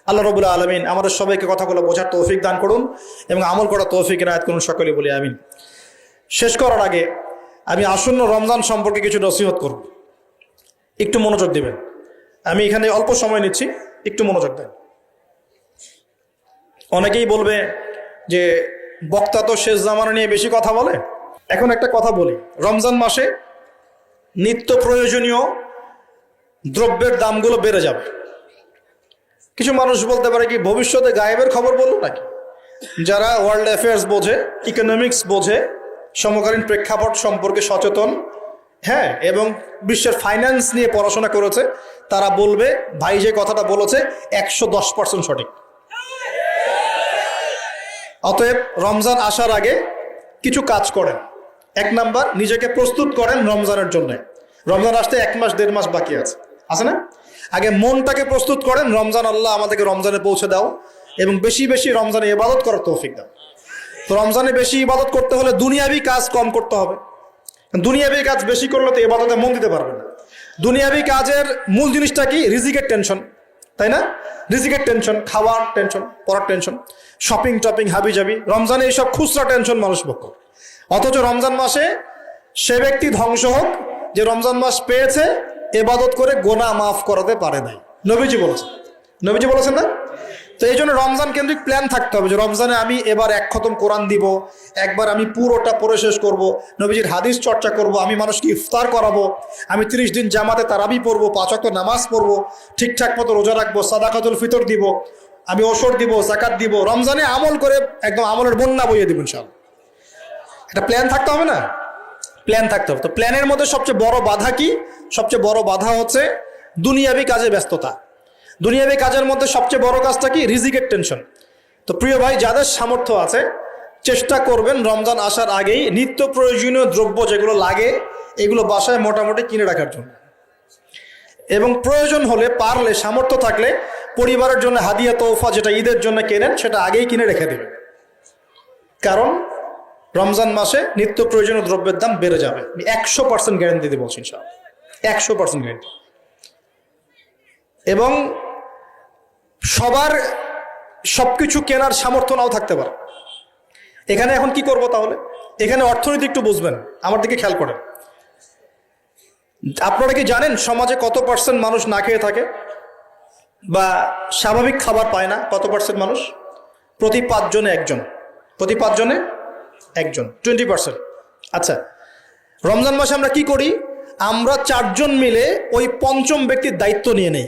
আল্লাহ রাব্বুল আলামিন আমাদের সবাইকে কথাগুলো বোঝার তৌফিক দান করুন এবং আমল করার তৌফিক এনায়েত করুন, সকলে বলি আমিন। শেষ করার আগে আমি আসন্ন রমজান সম্পর্কে কিছু নসিহত করব, একটু মনোযোগ দিবেন। আমি এখানে অল্প সময় নিচ্ছি, একটু মনোযোগ দেন। অনেকেই বলবে যে বক্তা তো শেষ জামানা নিয়ে বেশি কথা বলে। এখন একটা কথা বলি, রমজান মাসে নিত্য প্রয়োজনীয় দ্রব্যের দামগুলো বেড়ে যাবে। কিছু মানুষ বলতে পারে কি ভবিষ্যতে গায়েবের খবর বললো নাকি? যারা ওয়ার্ল্ড অ্যাফেয়ার্স বোঝে, ইকোনমিক্স বোঝে, সমকালীন প্রেক্ষাপট সম্পর্কে সচেতন, হ্যাঁ, এবং বিশ্বের ফাইন্যান্স নিয়ে পড়াশোনা করেছে, তারা বলবে ভাই যে কথাটা বলেছে 110% সঠিক। অতএব রমজান আসার আগে কিছু কাজ করেন। 1 নাম্বার, নিজেকে প্রস্তুত করেন রমজানের জন্য। রমজান আসতে 1 মাস 1.5 মাস বাকি আছে না? আগে মনটাকে প্রস্তুত করেন, রমজান আল্লাহ আমাদেরকে রমজানে পৌঁছে দাও এবং বেশি বেশি রমজানে ইবাদত করার তৌফিক দাও। তো রমজানে বেশি ইবাদত করতে হলে দুনিয়াবি কাজ কম করতে হবে। দুনিয়াবি কাজ বেশি করলে তো ইবাদতে মন দিতে পারবে না। দুনিয়াবি কাজের মূল জিনিসটা কি? রিজিকের টেনশন, তাই না? রিজিকের টেনশন, খাওয়ার টেনশন, পড়ার টেনশন, শপিং টপিং হাবি জাবি। রমজানে এইসব খুচরা টেনশন মানুষ পক্ষ। অথচ রমজান মাসে সে ব্যক্তি ধ্বংস হোক যে রমজান মাস পেয়েছে, ইবাদত করে গোনাহ মাফ করাতে পারে নাই। নবীজি বলেছেন না? তো এই জন্য রমজান কেন্দ্রিক প্ল্যান থাকতে হবে যে রমজানে আমি এবার 1 খতম কোরআন দিব, একবার আমি পুরোটা পড়ে শেষ করব, নবীজির হাদিস চর্চা করব, আমি মানুষকে ইফতার করাবো, আমি 30 দিন জামাতে তারাবি পড়বো, 5 ওয়াক্ত নামাজ পড়বো, ঠিকঠাক মতো রোজা রাখবো, সাদাকাতুল ফিতর দিব, আমি ওসর দিব, জাকাত দিব, রমজানে আমল করে একদম আমলের বন্যা বইয়ে দিব ইনশাআল্লাহ। একটা প্ল্যান থাকতে হবে না? প্ল্যান থাকতে হবে। তো প্ল্যানের মধ্যে সবচেয়ে বড় বাধা কি? সবচেয়ে বড় বাধা হচ্ছে দুনিয়াবি কাজে ব্যস্ততা। দুনিয়াবি কাজের মধ্যে সবচেয়ে বড় কাজটা কি? রিজিকের টেনশন। তো প্রিয় ভাই, যাদের সামর্থ্য আছে চেষ্টা করবেন রমজান আসার আগেই নিত্য প্রয়োজনীয় দ্রব্য যেগুলো লাগে এগুলো বাসায় মোটামুটি কিনে রাখার জন্য, এবং প্রয়োজন হলে পারলে সামর্থ্য থাকলে পরিবারের জন্য হাদিয়া তোফা যেটা ঈদের জন্য কেনেন সেটা আগেই কিনে রেখে দেবেন। কারণ রমজান মাসে নিত্য প্রয়োজনীয় দ্রব্যের দাম বেড়ে যাবে। 100% গ্যারান্টি দিয়ে বলছি ইনশাআল্লাহ, 100% গ্যারান্টি। এবং সবার সবকিছু কেনার সামর্থ্য নাও থাকতে পারে। এখানে এখন কি করব তাহলে? এখানে অর্থনীতি একটু বুঝবেন, আমার দিকে খেয়াল করেন। আপনারা কি জানেন সমাজে কত % মানুষ না খেয়ে থাকে বা স্বাভাবিক খাবার পায় না? কত % মানুষ? প্রতি 5 জনে 1 জন। প্রতি 5 জনে 1 জন, 20%। আচ্ছা, রমজান মাসে আমরা কি করি? আমরা 4 জন মিলে ওই 5ম ব্যক্তির দায়িত্ব নিয়ে নেই।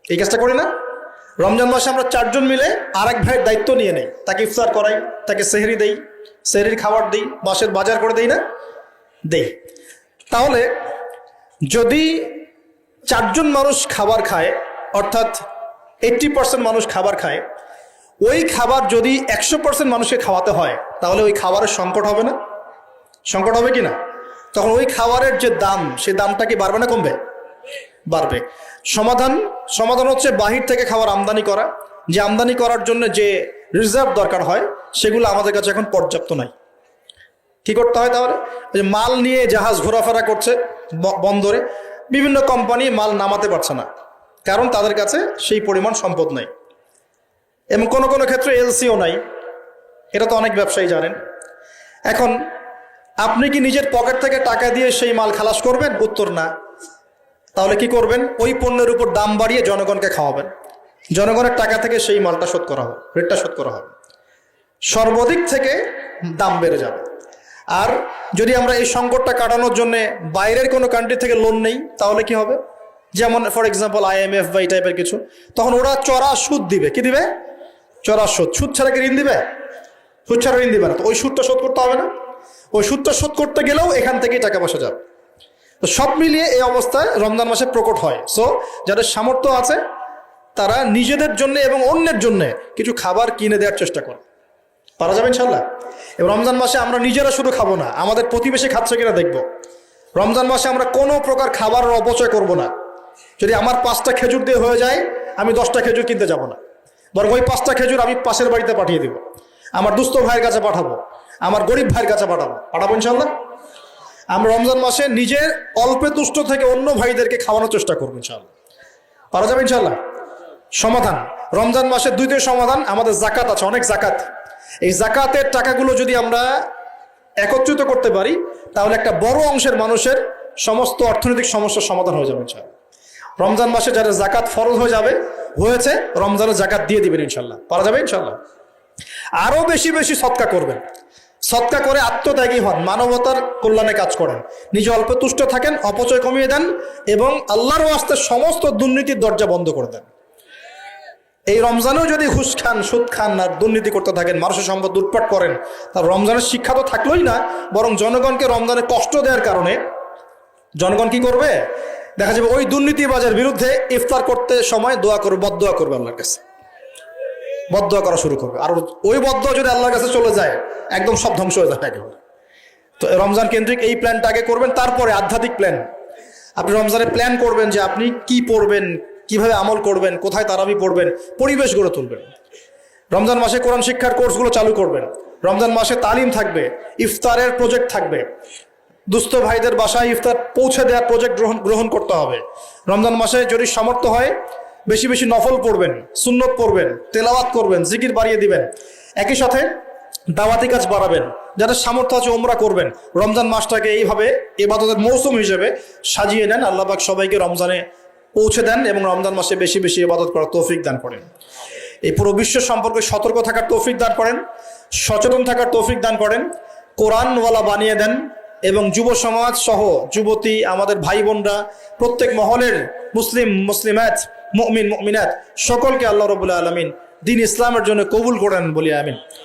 এই কাজটা করি না? রমজান মাসে আমরা 4 জন মিলে আরেক ভাইয়ের দায়িত্ব নিয়ে নেই, তাকে ইফতার করাই, তাকে সেহরি দেই, সেহরির খাবার দিই, মাসের বাজার করে দেই না? দেই। তাহলে যদি 4 জন মানুষ খাবার খায়, অর্থাৎ 80% মানুষ খাবার খায়, ওই খাবার যদি 100% মানুষকে খাওয়াতে হয় তাহলে ওই খাবারের সংকট হবে না? সংকট হবে কি না? তখন ওই খাবারের যে দাম, সেই দামটা কি বাড়বে না কমবে? বাড়বে। সমাধান হচ্ছে বাহির থেকে খাবার আমদানি করা। যে আমদানি করার জন্য যে রিজার্ভ দরকার হয় সেগুলো আমাদের কাছে এখন পর্যাপ্ত নাই। কি করতে হয় তাহলে? যে মাল নিয়ে জাহাজ ঘোরাফেরা করছে বন্দরে, বিভিন্ন কোম্পানি মাল নামাতে পারছে না, কারণ তাদের কাছে সেই পরিমাণ সম্পদ নাই, এবং কোনো কোনো ক্ষেত্রে এলসিও নাই। এটা তো অনেক ব্যবসায়ী জানেন। এখন আপনি কি নিজের পকেট থেকে টাকা দিয়ে সেই মাল খালাস করবেন? উত্তর না। তাহলে কি করবেন? ওই পণ্যের উপর দাম বাড়িয়ে জনগণকে খাওয়াবেন, জনগণের টাকা থেকে সেই মালটা শোধ করা হবে, রেটটা শোধ করা হবে, সর্বাধিক থেকে দাম বেড়ে যাবে। আর যদি আমরা এই সংকটটা কাটানোর জন্য বাইরের কোনো কান্ট্রি থেকে লোন নেই তাহলে কি হবে? যেমন ফর এক্সাম্পল IMF বা এই টাইপের কিছু, তখন ওরা চড়া সুদ দিবে। কি দিবে? চড়া সুদ। সুদ ছাড়া কি ঋণ দিবে? সুদ ছাড়া ঋণ দিবে না। তো ওই সুদটা শোধ করতে হবে না? ওই সুদটা শোধ করতে গেলেও এখান থেকেই টাকা পয়সা যাবে। তো সব মিলিয়ে এই অবস্থায় রমজান মাসে প্রকট হয়। সো যাদের সামর্থ্য আছে তারা নিজেদের জন্য এবং অন্যের জন্য কিছু খাবার কিনে দেওয়ার চেষ্টা করে। পারা যাবে ইনশাল্লাহ। এবং রমজান মাসে আমরা নিজেরা শুধু খাবো না, আমাদের প্রতিবেশী খাচ্ছে কিনা দেখবো। রমজান মাসে আমরা কোনো প্রকার খাবারের অপচয় করব না। যদি আমার 5টা খেজুর দিয়ে হয়ে যায়, আমি 10টা খেজুর কিনতে যাব না, বরং ওই 5টা খেজুর আমি পাশের বাড়িতে পাঠিয়ে দিব, আমার দুস্থ ভাইয়ের কাছে পাঠাবো, আমার গরিব ভাইয়ের কাছে পাঠাবো ইনশাল্লাহ। আমরা রমজান মাসে নিজের অল্পে তুষ্ট থেকে অন্য ভাইদেরকে খাওয়ানোর চেষ্টা করবো ইনশাল্লাহ। পারা যাবে ইনশাল্লাহ। সমাধান রমজান মাসের 2টি সমাধান। আমাদের জাকাত আছে, অনেক জাকাত। এই জাকাতের টাকাগুলো যদি আমরা একত্রিত করতে পারি তাহলে একটা বড় অংশের মানুষের সমস্ত অর্থনৈতিক সমস্যার সমাধান হয়ে যাবে ইনশাল্লাহ। রমজান মাসে যারা জাকাত ফরজ হয়েছে রমজানের জাকাত দিয়ে দিবেন ইনশাল্লাহ। পারা যাবে ইনশাল্লাহ। আরো বেশি বেশি সৎকা করবেন, সৎকা করে আত্মত্যাগী হন, মানবতার কল্যাণে কাজ করেন, নিজে অল্প তুষ্ট থাকেন, অপচয় কমিয়ে দেন এবং আল্লাহর ওয়াস্তে সমস্ত দুর্নীতির দরজা বন্ধ করে দেন। এই রমজানেও যদি ঘুষ খান, সুদ খান আর দুর্নীতি করতে থাকেন, মানুষের সম্পদ লুটপাট করেন, তার রমজানের শিক্ষা তো থাকলোই না, বরং জনগণকে রমজানে কষ্ট দেওয়ার কারণে জনগণ কি করবে? দেখা যাবে ওই দুর্নীতিবাজের বিরুদ্ধে ইফতার করতে সময় দোয়া করবে, বদদোয়া করবে, আল্লাহর কাছে বদদোয়া করা শুরু করবে। আর ওই বদদোয়া যদি আল্লাহর কাছে চলে যায়, একদম সব ধ্বংস হয়ে যায় একেবারে। তো রমজান কেন্দ্রিক এই প্ল্যানটা আগে করবেন, তারপরে আধ্যাত্মিক প্ল্যান। আপনি রমজানে প্ল্যান করবেন যে আপনি কি পড়বেন, কিভাবে আমল করবেন, কোথায় তারাবি পড়বেন, পরিবেশ গড়ে তুলবেন। রমজান মাসে কোরআন শিক্ষার কোর্সগুলো চালু করবেন। রমজান মাসে তালিম থাকবে, ইফতারের প্রজেক্ট থাকবে, দুস্থ ভাইদের বাসায় ইফতার পৌঁছে দেওয়ার প্রজেক্ট গ্রহণ করতে হবে। রমজান মাসে যদি সামর্থ্য হয় বেশি বেশি নফল পড়বেন, সুন্নত পড়বেন, তেলাওয়াত করবেন, জিকির বাড়িয়ে দিবেন। একই সাথে দাওয়াতি কাজ বাড়াবেন। যাদের সামর্থ্য আছে ওমরা করবেন। রমজান মাসটাকে এইভাবে ইবাদতের মৌসুম হিসেবে সাজিয়ে নেন। আল্লাহ পাক সবাইকে রমজানে পৌঁছে দেন এবং রমজান মাসে বেশি বেশি ইবাদত করার তৌফিক দান করেন। এই পুরো বিশ্ব সম্পর্কে সতর্ক থাকার তৌফিক দান করেন, সচেতন থাকার তৌফিক দান করেন, কোরআনওয়ালা বানিয়ে দেন এবং যুব সমাজ সহ যুবতী আমাদের ভাই বোনরা, প্রত্যেক মহলের মুসলিম মুসলিমাত, মুমিন মুমিনাত সকলকে আল্লাহ রাব্বুল আলামিন দ্বীন ইসলামের জন্য কবুল করেন বলি আমিন।